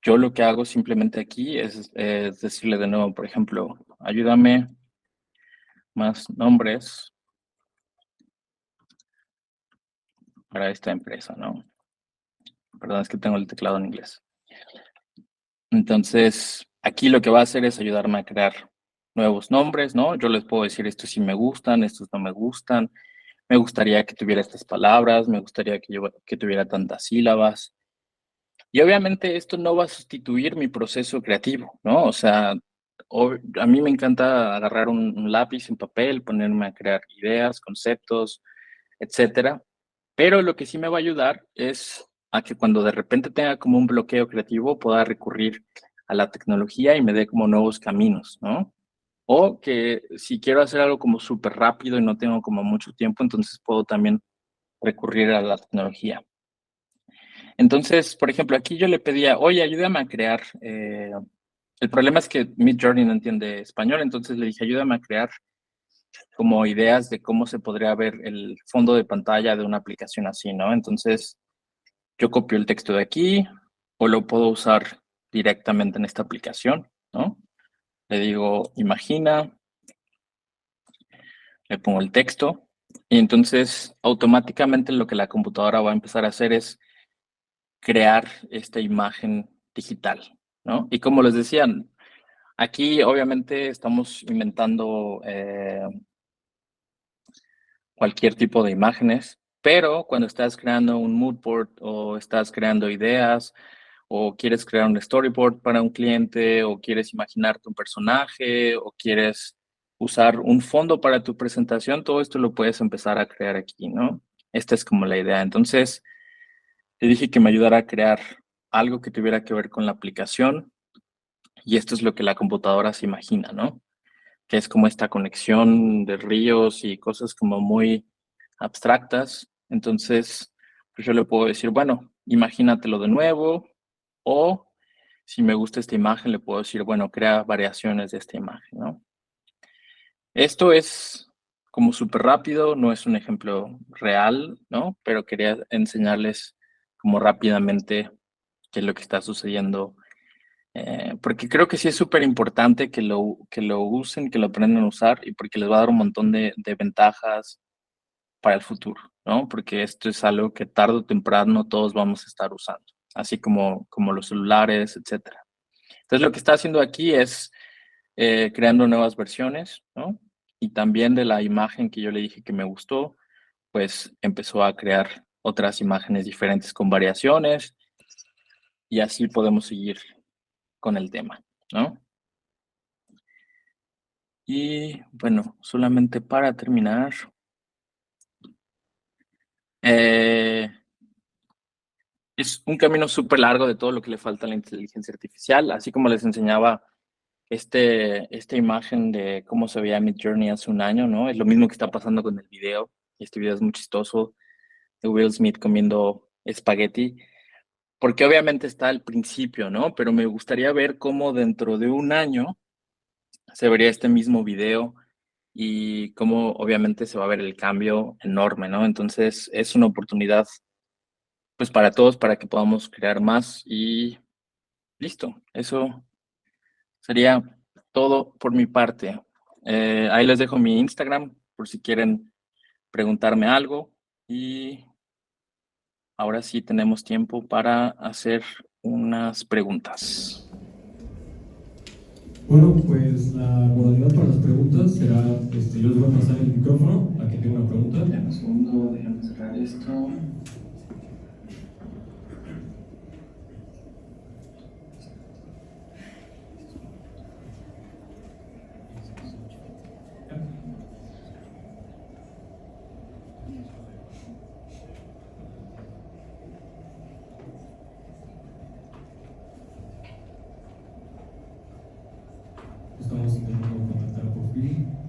yo lo que hago simplemente aquí es decirle de nuevo, por ejemplo, ayúdame más nombres para esta empresa, ¿no? Perdón, es que tengo el teclado en inglés. Entonces, aquí lo que va a hacer es ayudarme a crear nuevos nombres, ¿no? Yo les puedo decir estos sí me gustan, estos no me gustan. Me gustaría que tuviera estas palabras, me gustaría que tuviera tantas sílabas. Y obviamente esto no va a sustituir mi proceso creativo, ¿no? O sea, a mí me encanta agarrar un lápiz, un papel, ponerme a crear ideas, conceptos, etcétera. Pero lo que sí me va a ayudar es a que cuando de repente tenga como un bloqueo creativo pueda recurrir a la tecnología y me dé como nuevos caminos, ¿no? O que si quiero hacer algo como súper rápido y no tengo como mucho tiempo, entonces puedo también recurrir a la tecnología. Entonces, por ejemplo, aquí yo le pedía, oye, ayúdame a crear. El problema es que Midjourney no entiende español, entonces le dije, ayúdame a crear como ideas de cómo se podría ver el fondo de pantalla de una aplicación así, ¿no? Entonces, yo copio el texto de aquí o lo puedo usar directamente en esta aplicación, ¿no? Le digo, imagina, le pongo el texto y entonces automáticamente lo que la computadora va a empezar a hacer es crear esta imagen digital, ¿no? Y como les decía, aquí obviamente estamos inventando cualquier tipo de imágenes, pero cuando estás creando un mood board o estás creando ideas o quieres crear un storyboard para un cliente o quieres imaginarte un personaje o quieres usar un fondo para tu presentación, todo esto lo puedes empezar a crear aquí, ¿no? Esta es como la idea. Entonces, te dije que me ayudara a crear algo que tuviera que ver con la aplicación y esto es lo que la computadora se imagina, ¿no? Que es como esta conexión de ríos y cosas como muy abstractas. Entonces, pues yo le puedo decir, bueno, imagínatelo de nuevo o si me gusta esta imagen, le puedo decir, bueno, crea variaciones de esta imagen, ¿no? Esto es como súper rápido, no es un ejemplo real, ¿no? Pero quería enseñarles como rápidamente qué es lo que está sucediendo, porque creo que sí es súper importante que lo usen, que lo aprendan a usar y porque les va a dar un montón de ventajas para el futuro, ¿no? Porque esto es algo que tarde o temprano todos vamos a estar usando, así como los celulares, etcétera. Entonces, lo que está haciendo aquí es creando nuevas versiones, ¿no? Y también de la imagen que yo le dije que me gustó, pues empezó a crear otras imágenes diferentes con variaciones y así podemos seguir con el tema, ¿no? Y bueno, solamente para terminar, eh, Es un camino súper largo de todo lo que le falta a la inteligencia artificial, así como les enseñaba esta imagen de cómo se veía Midjourney hace un año, ¿no? Es lo mismo que está pasando con el video. Este video es muy chistoso de Will Smith comiendo espagueti, porque obviamente está al principio, ¿no? Pero me gustaría ver cómo dentro de un año se vería este mismo video y cómo obviamente se va a ver el cambio enorme, ¿no? Entonces es una oportunidad pues para todos, para que podamos crear más y listo. Eso sería todo por mi parte. Ahí les dejo mi Instagram por si quieren preguntarme algo y ahora sí tenemos tiempo para hacer unas preguntas. Bueno, pues la modalidad para las preguntas será, yo les voy a pasar el micrófono a quien tenga una pregunta. Dame un segundo, déjame cerrar esto. Estamos intentando contactar a Porfirio.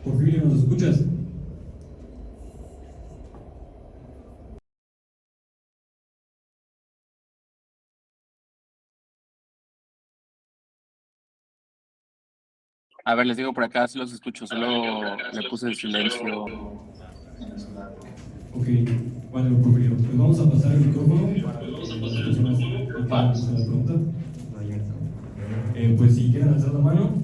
Porfirio, ¿nos escuchas? A ver, les digo por acá, si los escucho, solo le puse el silencio. Ok, vale, Porfirio. Pues vamos a pasar el micrófono para las personas que quieran hacer la pregunta. Pues si quieren alzar la mano.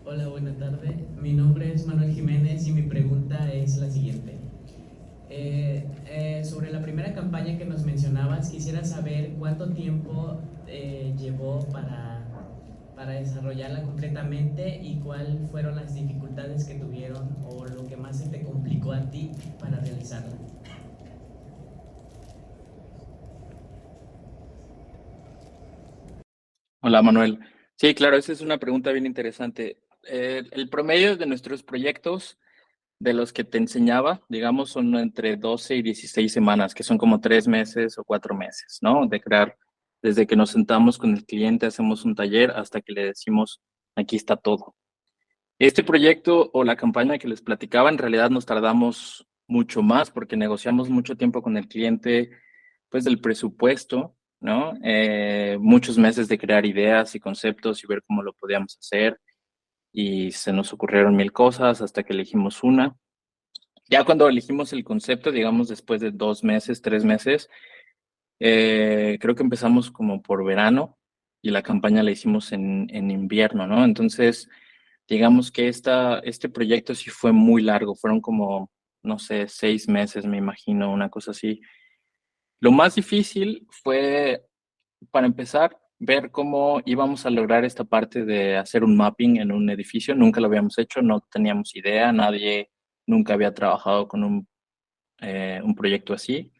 Hola, buenas tardes. Mi nombre es Manuel Jiménez y mi pregunta es la siguiente. Sobre la primera campaña que nos mencionabas, quisiera saber cuánto tiempo llevó para desarrollarla completamente y cuáles fueron las dificultades que tuvieron o lo que más se te complicó a ti para realizarla. Hola, Manuel. Sí, claro, esa es una pregunta bien interesante. El promedio de nuestros proyectos, de los que te enseñaba, digamos, son entre 12 y 16 semanas, que son como 3 meses o 4 meses, ¿no? De crear, desde que nos sentamos con el cliente, hacemos un taller, hasta que le decimos, aquí está todo. Este proyecto o la campaña que les platicaba, en realidad nos tardamos mucho más porque negociamos mucho tiempo con el cliente, pues del presupuesto, ¿no? Muchos meses de crear ideas y conceptos y ver cómo lo podíamos hacer y se nos ocurrieron mil cosas hasta que elegimos una. Ya cuando elegimos el concepto, digamos después de 2 meses, 3 meses, creo que empezamos como por verano y la campaña la hicimos en invierno, ¿no? Entonces, digamos que este proyecto sí fue muy largo, fueron como, no sé, 6 meses, me imagino, una cosa así. Lo más difícil fue, para empezar, ver cómo íbamos a lograr esta parte de hacer un mapping en un edificio. Nunca lo habíamos hecho, no teníamos idea, nadie nunca había trabajado con un proyecto así.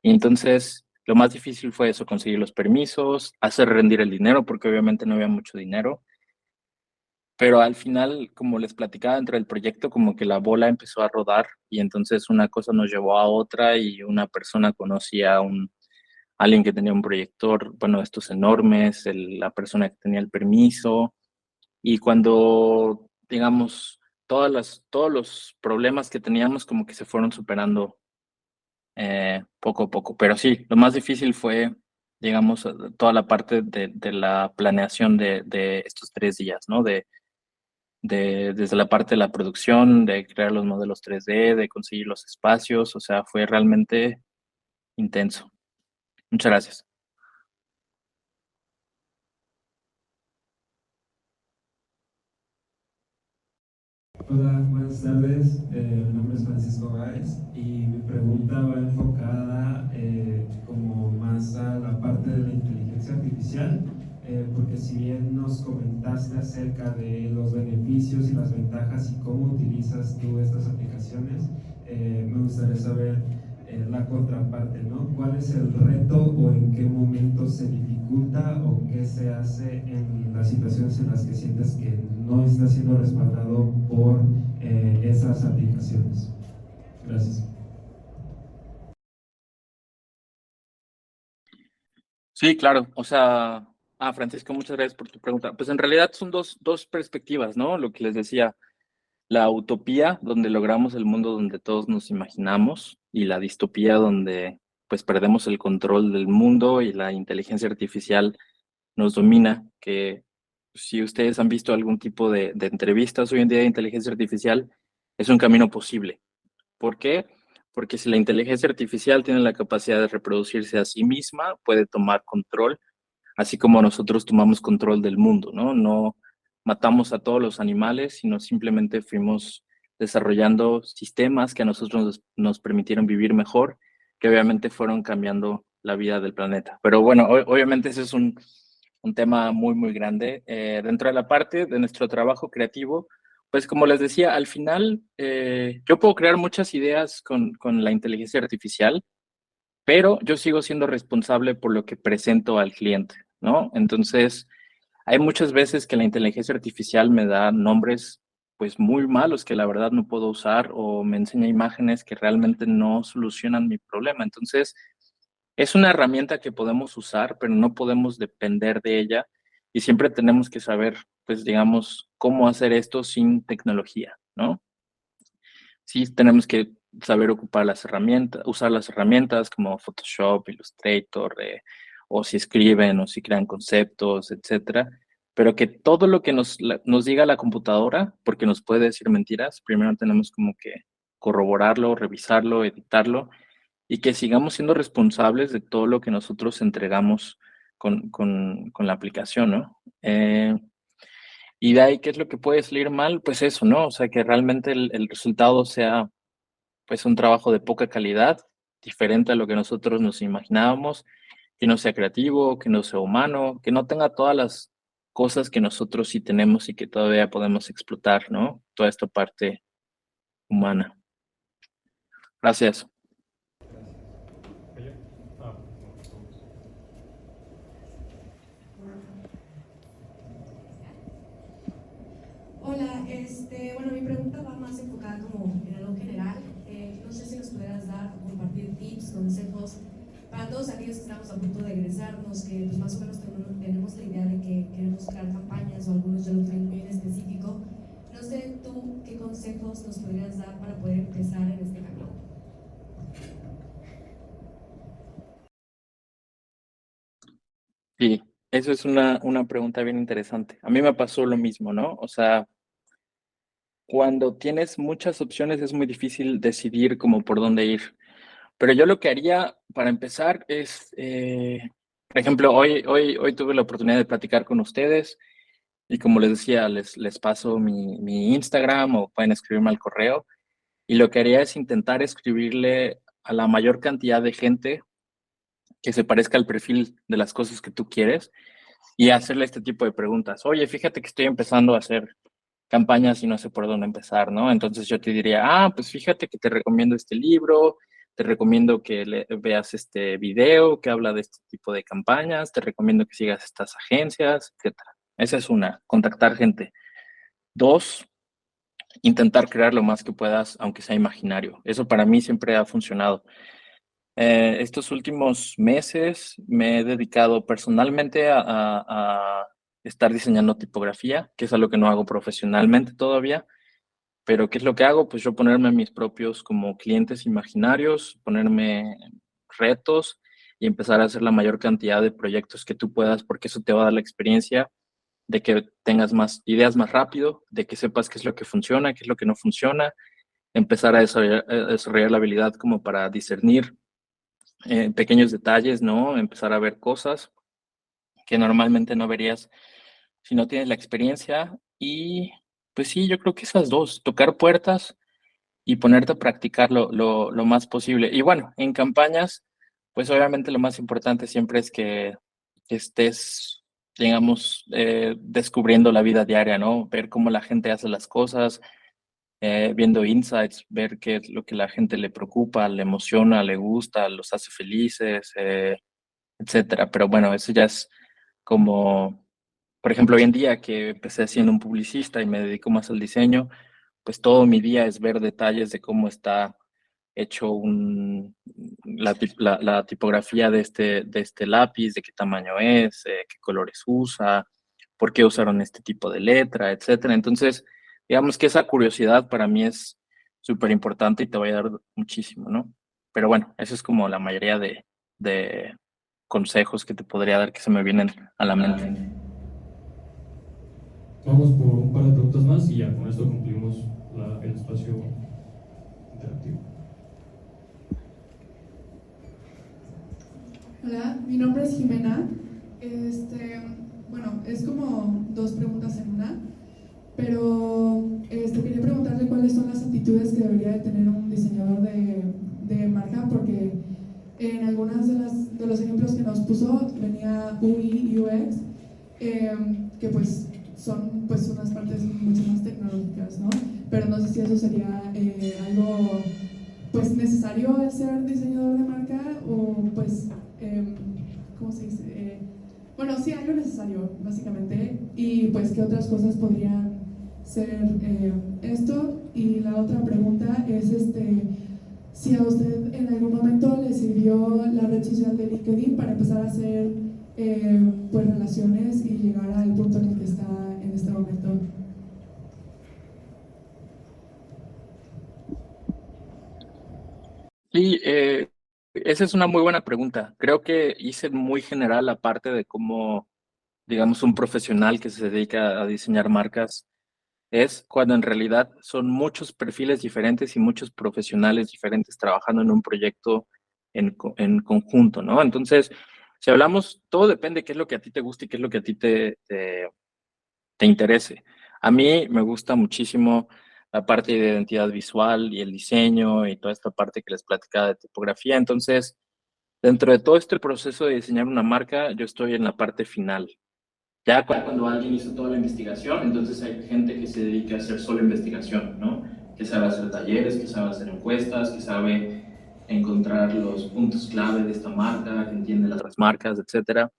Y entonces, lo más difícil fue eso, conseguir los permisos, hacer rendir el dinero, porque obviamente no había mucho dinero. Pero al final, como les platicaba dentro del proyecto, como que la bola empezó a rodar y entonces una cosa nos llevó a otra y una persona conocía alguien que tenía un proyector, bueno, estos enormes, la persona que tenía el permiso, y cuando, digamos, todos los problemas que teníamos como que se fueron superando poco a poco. Pero sí, lo más difícil fue, digamos, toda la parte de la planeación de estos 3 días, ¿no? Desde la parte de la producción, de crear los modelos 3D, de conseguir los espacios, o sea, fue realmente intenso. Muchas gracias. Hola, buenas tardes. Mi nombre es Francisco Báez y mi pregunta va enfocada como más a la parte de la inteligencia artificial, porque si bien nos comentaste acerca de los beneficios y las ventajas y cómo utilizas tú estas aplicaciones, me gustaría saber la contraparte, ¿no? ¿Cuál es el reto o en qué momento se dificulta o qué se hace en las situaciones en las que sientes que no está siendo respaldado por esas aplicaciones? Gracias. Sí, claro. O sea, Francisco, muchas gracias por tu pregunta. Pues en realidad son dos perspectivas, ¿no? Lo que les decía, la utopía, donde logramos el mundo donde todos nos imaginamos, y la distopía, donde pues perdemos el control del mundo y la inteligencia artificial nos domina, que si ustedes han visto algún tipo de entrevistas hoy en día de inteligencia artificial, es un camino posible. ¿Por qué? Porque si la inteligencia artificial tiene la capacidad de reproducirse a sí misma, puede tomar control, así como nosotros tomamos control del mundo, ¿no? No matamos a todos los animales, sino simplemente fuimos desarrollando sistemas que a nosotros nos permitieron vivir mejor, que obviamente fueron cambiando la vida del planeta. Pero bueno, obviamente ese es un tema muy, muy grande. Dentro de la parte de nuestro trabajo creativo, pues como les decía, al final yo puedo crear muchas ideas con la inteligencia artificial, pero yo sigo siendo responsable por lo que presento al cliente, ¿no? Entonces, hay muchas veces que la inteligencia artificial me da nombres pues muy malos que la verdad no puedo usar, o me enseña imágenes que realmente no solucionan mi problema. Entonces, es una herramienta que podemos usar, pero no podemos depender de ella, y siempre tenemos que saber, pues digamos, cómo hacer esto sin tecnología, ¿no? Sí, tenemos que saber ocupar las herramientas, usar las herramientas como Photoshop, Illustrator, o si escriben o si crean conceptos, etcétera. Pero que todo lo que nos diga la computadora, porque nos puede decir mentiras, primero tenemos como que corroborarlo, revisarlo, editarlo, y que sigamos siendo responsables de todo lo que nosotros entregamos con la aplicación, ¿no? Y de ahí, ¿qué es lo que puede salir mal? Pues eso, ¿no? O sea, que realmente el resultado sea pues un trabajo de poca calidad, diferente a lo que nosotros nos imaginábamos, que no sea creativo, que no sea humano, que no tenga todas las cosas que nosotros sí tenemos y que todavía podemos explotar, ¿no? Toda esta parte humana. Gracias. Hola, bueno, mi pregunta va más enfocada como en algo general. No sé si nos pudieras dar o compartir tips, consejos para todos aquellos que estamos a punto de egresarnos, que pues más o menos tenemos la idea de que queremos crear campañas, o algunos ya lo traen muy en específico. No sé tú qué consejos nos podrías dar para poder empezar en este camino. Sí, eso es una pregunta bien interesante. A mí me pasó lo mismo, ¿no? O sea, cuando tienes muchas opciones es muy difícil decidir como por dónde ir. Pero yo lo que haría para empezar es, por ejemplo, hoy tuve la oportunidad de platicar con ustedes, y como les decía, les paso mi Instagram, o pueden escribirme al correo, y lo que haría es intentar escribirle a la mayor cantidad de gente que se parezca al perfil de las cosas que tú quieres, y hacerle este tipo de preguntas. Oye, fíjate que estoy empezando a hacer campañas y no sé por dónde empezar, ¿no? Entonces yo te diría, pues fíjate que te recomiendo este libro, te recomiendo que veas este video que habla de este tipo de campañas, te recomiendo que sigas estas agencias, etcétera. Esa es una, contactar gente. Dos, intentar crear lo más que puedas, aunque sea imaginario. Eso para mí siempre ha funcionado. Estos últimos meses me he dedicado personalmente a estar diseñando tipografía, que es algo que no hago profesionalmente todavía, pero ¿qué es lo que hago? Pues yo ponerme mis propios como clientes imaginarios, ponerme retos y empezar a hacer la mayor cantidad de proyectos que tú puedas, porque eso te va a dar la experiencia de que tengas más ideas más rápido, de que sepas qué es lo que funciona, qué es lo que no funciona, empezar a desarrollar la habilidad como para discernir pequeños detalles, ¿no? Empezar a ver cosas que normalmente no verías si no tienes la experiencia. Y pues sí, yo creo que esas dos, tocar puertas y ponerte a practicar lo más posible. Y bueno, en campañas, pues obviamente lo más importante siempre es que estés, digamos, descubriendo la vida diaria, ¿no? Ver cómo la gente hace las cosas, viendo insights, ver qué es lo que la gente le preocupa, le emociona, le gusta, los hace felices, etcétera. Pero bueno, eso ya es como, por ejemplo, hoy en día que empecé siendo un publicista y me dedico más al diseño, pues todo mi día es ver detalles de cómo está hecho la tipografía de este lápiz, de qué tamaño es, qué colores usa, por qué usaron este tipo de letra, etcétera. Entonces, digamos que esa curiosidad para mí es súper importante y te va a ayudar muchísimo, ¿no? Pero bueno, eso es como la mayoría de consejos que te podría dar que se me vienen a la mente. Vamos por un par de preguntas más y ya con esto concluimos el espacio interactivo. Hola, mi nombre es Jimena. Bueno, es como dos preguntas en una, pero quería preguntarle cuáles son las actitudes que debería de tener un diseñador de marca, porque en algunos de los ejemplos que nos puso venía UI, UX, que pues son pues unas partes mucho más tecnológicas, ¿no? Pero no sé si eso sería algo pues necesario al ser diseñador de marca o pues ¿cómo se dice? Bueno, sí, algo necesario básicamente, y pues qué otras cosas podrían ser esto. Y la otra pregunta es si a usted en algún momento le sirvió la red social de LinkedIn para empezar a hacer pues relaciones y llegar al punto en el que está en este momento. Sí, esa es una muy buena pregunta. Creo que hice muy general la parte de cómo, digamos, un profesional que se dedica a diseñar marcas es cuando en realidad son muchos perfiles diferentes y muchos profesionales diferentes trabajando en un proyecto en conjunto, ¿no? Entonces, si hablamos, todo depende de qué es lo que a ti te gusta y qué es lo que a ti te interese. A mí me gusta muchísimo la parte de identidad visual y el diseño y toda esta parte que les platicaba de tipografía. Entonces, dentro de todo este proceso de diseñar una marca, yo estoy en la parte final. Ya cuando alguien hizo toda la investigación, entonces hay gente que se dedica a hacer solo investigación, ¿no? Que sabe hacer talleres, que sabe hacer encuestas, que sabe encontrar los puntos clave de esta marca, que entiende las otras marcas, etcétera.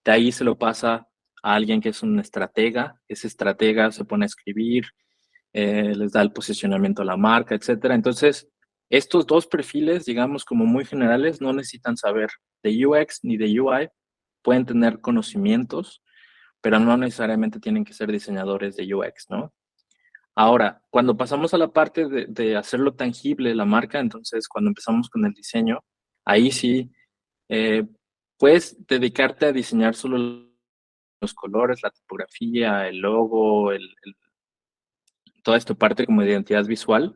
De ahí se lo pasa a alguien que es un estratega. Ese estratega se pone a escribir, les da el posicionamiento a la marca, etcétera. Entonces, estos dos perfiles, digamos, como muy generales, no necesitan saber de UX ni de UI, pueden tener conocimientos, pero no necesariamente tienen que ser diseñadores de UX, ¿no? Ahora, cuando pasamos a la parte de hacerlo tangible, la marca, entonces cuando empezamos con el diseño, ahí sí eh, puedes dedicarte a diseñar solo los colores, la tipografía, el logo, toda esta parte como de identidad visual,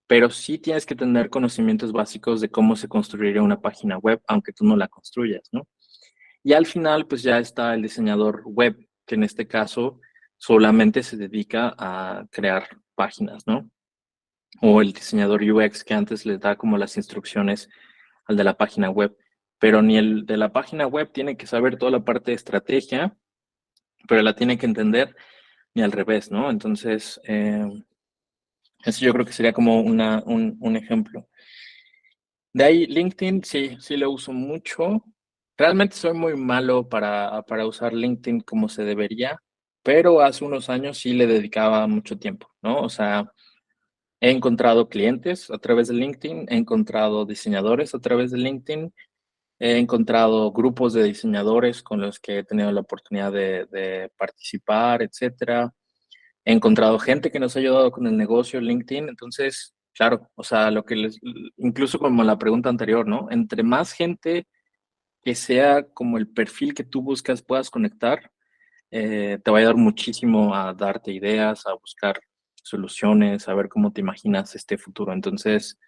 pero sí tienes que tener conocimientos básicos de cómo se construiría una página web, aunque tú no la construyas, ¿no? Y al final, pues ya está el diseñador web, que en este caso solamente se dedica a crear páginas, ¿no? O el diseñador UX, que antes le da como las instrucciones al de la página web. Pero ni el de la página web tiene que saber toda la parte de estrategia, pero la tiene que entender, ni al revés, ¿no? Entonces, eso yo creo que sería como un ejemplo. De ahí, LinkedIn, sí lo uso mucho. Realmente soy muy malo para usar LinkedIn como se debería, pero hace unos años sí le dedicaba mucho tiempo, ¿no? O sea, He encontrado clientes a través de LinkedIn, he encontrado diseñadores a través de LinkedIn, he encontrado grupos de diseñadores con los que he tenido la oportunidad de participar, etcétera. He encontrado gente que nos ha ayudado con el negocio en LinkedIn. Entonces, claro, o sea, incluso como la pregunta anterior, ¿no? Entre más gente que sea como el perfil que tú buscas puedas conectar, te va a ayudar muchísimo a darte ideas, a buscar soluciones, a ver cómo te imaginas este futuro. Entonces,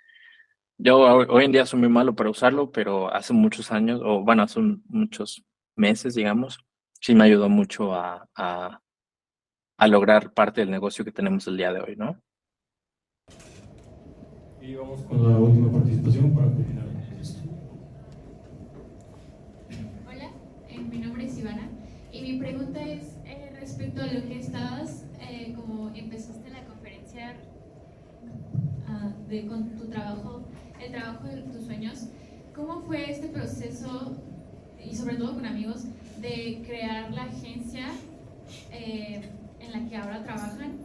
yo hoy en día soy muy malo para usarlo, pero hace muchos años, o bueno, hace muchos meses, digamos, sí me ayudó mucho a lograr parte del negocio que tenemos el día de hoy, ¿no? Y vamos con la última participación para terminar esto. Hola, mi nombre es Ivana y mi pregunta es respecto a lo que estabas, como empezaste la conferencia con tu trabajo, el trabajo de tus sueños, ¿cómo fue este proceso, y sobre todo con amigos, de crear la agencia en la que ahora trabajan?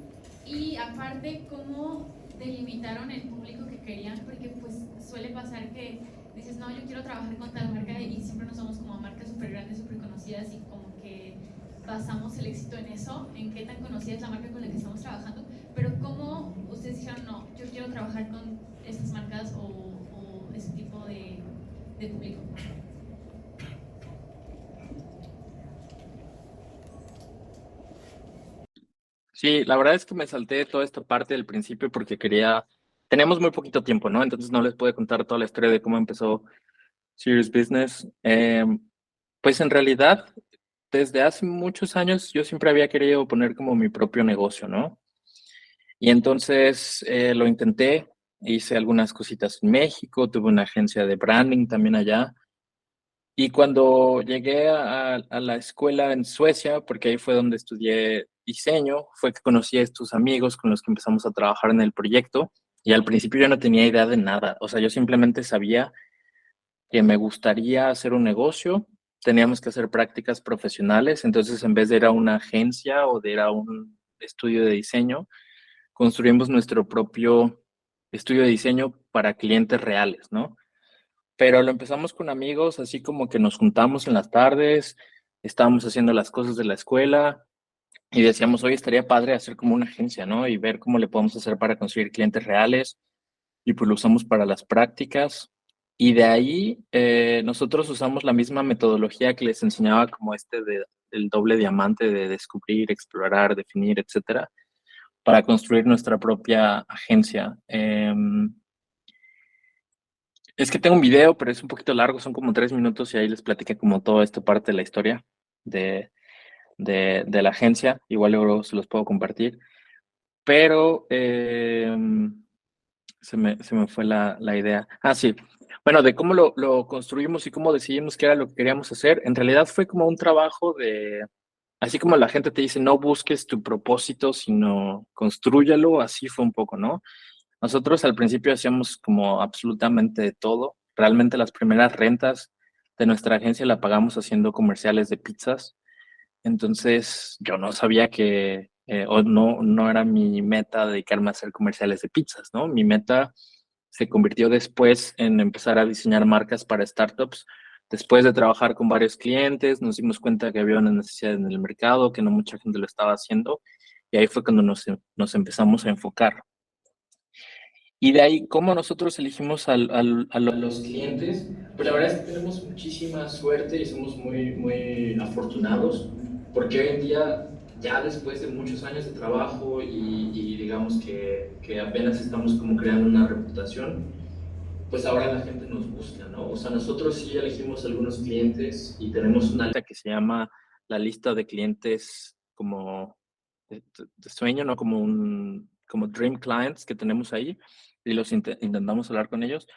Y aparte, ¿cómo delimitaron el público que querían? Porque pues suele pasar que dices, no, yo quiero trabajar con tal marca y siempre nos vamos como a marcas súper grandes, súper conocidas y como que basamos el éxito en eso, en qué tan conocida es la marca con la que estamos trabajando, pero ¿cómo ustedes dijeron, no, yo quiero trabajar con estas marcas o ese tipo de público? Sí, la verdad es que me salté toda esta parte del principio porque teníamos muy poquito tiempo, ¿no? Entonces no les puedo contar toda la historia de cómo empezó Serious Business. Pues en realidad, desde hace muchos años yo siempre había querido poner como mi propio negocio, ¿no? Y entonces lo intenté, hice algunas cositas en México, tuve una agencia de branding también allá. Y cuando llegué a la escuela en Suecia, porque ahí fue donde estudié diseño, fue que conocí a estos amigos con los que empezamos a trabajar en el proyecto. Y al principio yo no tenía idea de nada. O sea, yo simplemente sabía que me gustaría hacer un negocio, teníamos que hacer prácticas profesionales. Entonces, en vez de ir a una agencia o de ir a un estudio de diseño, construimos nuestro propio estudio de diseño para clientes reales, ¿no? Pero lo empezamos con amigos, así como que nos juntamos en las tardes, estábamos haciendo las cosas de la escuela y decíamos, hoy estaría padre hacer como una agencia, ¿no? Y ver cómo le podemos hacer para conseguir clientes reales y pues lo usamos para las prácticas. Y de ahí nosotros usamos la misma metodología que les enseñaba como del doble diamante de descubrir, explorar, definir, etcétera, para construir nuestra propia agencia. Es que tengo un video, pero es un poquito largo, son como 3 minutos y ahí les platiqué como toda esta parte de la historia de, de la agencia. Igual luego se los puedo compartir, pero se me fue la idea. Ah, sí. Bueno, de cómo lo construimos y cómo decidimos qué era lo que queríamos hacer. En realidad fue como un trabajo así como la gente te dice, no busques tu propósito, sino constrúyalo, así fue un poco, ¿no? Nosotros al principio hacíamos como absolutamente de todo. Realmente las primeras rentas de nuestra agencia la pagamos haciendo comerciales de pizzas. Entonces yo no sabía o no era mi meta dedicarme a hacer comerciales de pizzas, ¿no? Mi meta se convirtió después en empezar a diseñar marcas para startups. Después de trabajar con varios clientes, nos dimos cuenta que había una necesidad en el mercado, que no mucha gente lo estaba haciendo, y ahí fue cuando nos empezamos a enfocar. Y de ahí, ¿cómo nosotros elegimos a los clientes? Pues la verdad es que tenemos muchísima suerte y somos muy afortunados, porque hoy en día, ya después de muchos años de trabajo y digamos que apenas estamos como creando una reputación, pues ahora la gente nos busca, ¿no? O sea, nosotros sí elegimos algunos clientes y tenemos una lista que se llama la lista de clientes como de sueño, ¿no? Como dream clients que tenemos ahí y intentamos hablar con ellos,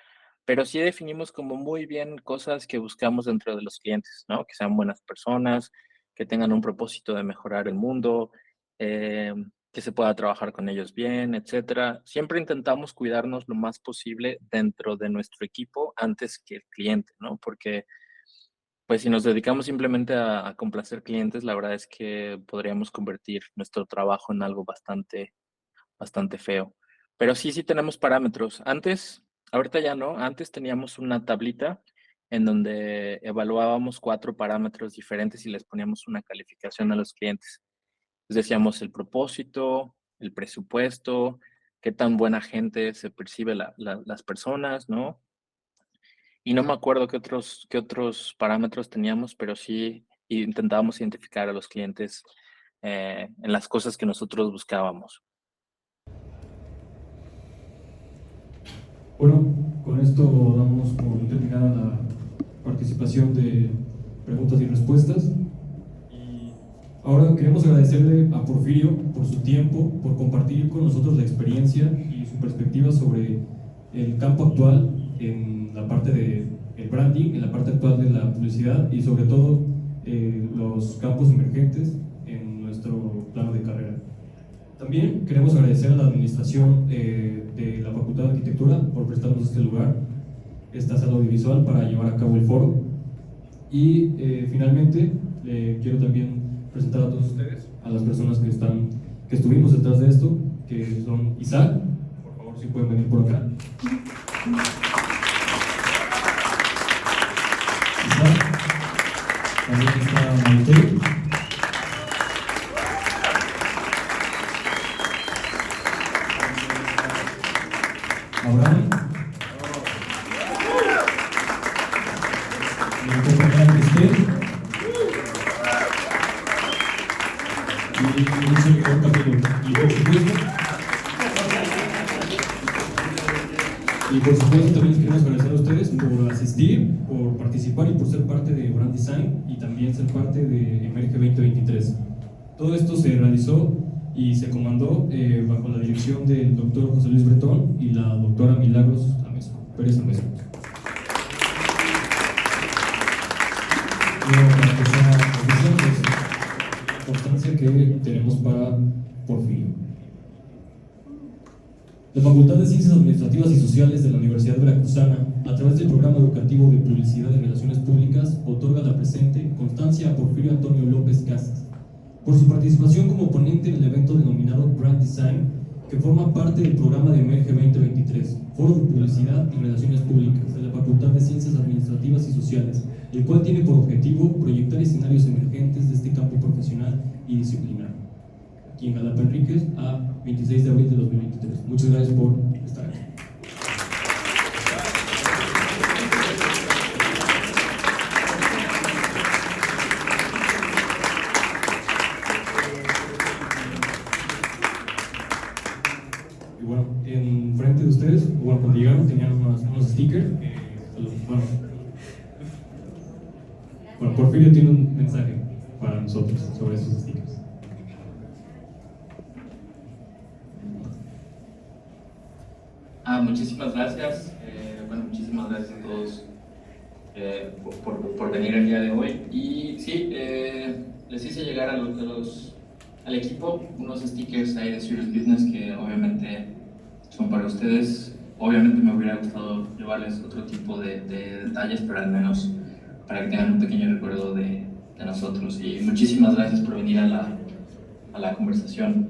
pero sí definimos como muy bien cosas que buscamos dentro de los clientes, ¿no? Que sean buenas personas, que tengan un propósito de mejorar el mundo, eh, que se pueda trabajar con ellos bien, etcétera. Siempre intentamos cuidarnos lo más posible dentro de nuestro equipo antes que el cliente, ¿no? Porque pues si nos dedicamos simplemente a complacer clientes, la verdad es que podríamos convertir nuestro trabajo en algo bastante feo. Pero sí tenemos parámetros. Antes, ahorita ya no, antes teníamos una tablita en donde evaluábamos 4 parámetros diferentes y les poníamos una calificación a los clientes. Les decíamos el propósito, el presupuesto, qué tan buena gente se percibe las personas, ¿no? Y no me acuerdo qué otros parámetros teníamos, pero sí intentábamos identificar a los clientes en las cosas que nosotros buscábamos. Bueno, con esto damos por terminada la participación de preguntas y respuestas. Y ahora queremos agradecerle a Porfirio por su tiempo, por compartir con nosotros la experiencia y su perspectiva sobre el campo actual en la parte del branding, en la parte actual de la publicidad y sobre todo los campos emergentes en nuestro plano de carrera. También queremos agradecer a la administración de la Facultad de Arquitectura por prestarnos este lugar, esta sala audiovisual para llevar a cabo el foro. Y finalmente quiero también presentar a todos ustedes, a las personas que estuvimos detrás de esto, que son Isaac, por favor si pueden venir por acá. Isaac, también está Maite. Abraham, mi compañera Cristel y un servidor Camilo. Y por supuesto también les queremos agradecer a ustedes por asistir, por participar y por ser parte de Brand Design y también ser parte de Emerge 2023. Todo esto se realizó y se comandó bajo la dirección del doctor José Luis Bretón y la doctora Milagros Pérez Ameso. Para que sea oficial, pues, la constancia que tenemos para Porfirio. La Facultad de Ciencias Administrativas y Sociales de la Universidad Veracruzana, a través del Programa Educativo de Publicidad y Relaciones Públicas, otorga la presente constancia a Porfirio Antonio López Casas por su participación como ponente en el evento denominado Brand Design, que forma parte del programa de Emerge 2023, Foro de Publicidad y Relaciones Públicas de la Facultad de Ciencias Administrativas y Sociales, el cual tiene por objetivo proyectar escenarios emergentes de este campo profesional y disciplinar. Aquí en Jalapa Enríquez, a 26 de abril de 2023. Muchas gracias por estar aquí. Y bueno, en frente de ustedes, bueno, cuando llegaron tenían unos stickers. Bueno, Porfirio tiene un mensaje para nosotros sobre esos stickers. Muchísimas gracias. Muchísimas gracias a todos por venir el día de hoy. Y sí, les hice llegar al equipo unos stickers ahí de Serious Business que obviamente son para ustedes. Obviamente me hubiera gustado llevarles otro tipo de detalles, pero al menos para que tengan un pequeño recuerdo de nosotros. Y muchísimas gracias por venir a la conversación.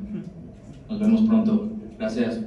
Nos vemos pronto. Gracias.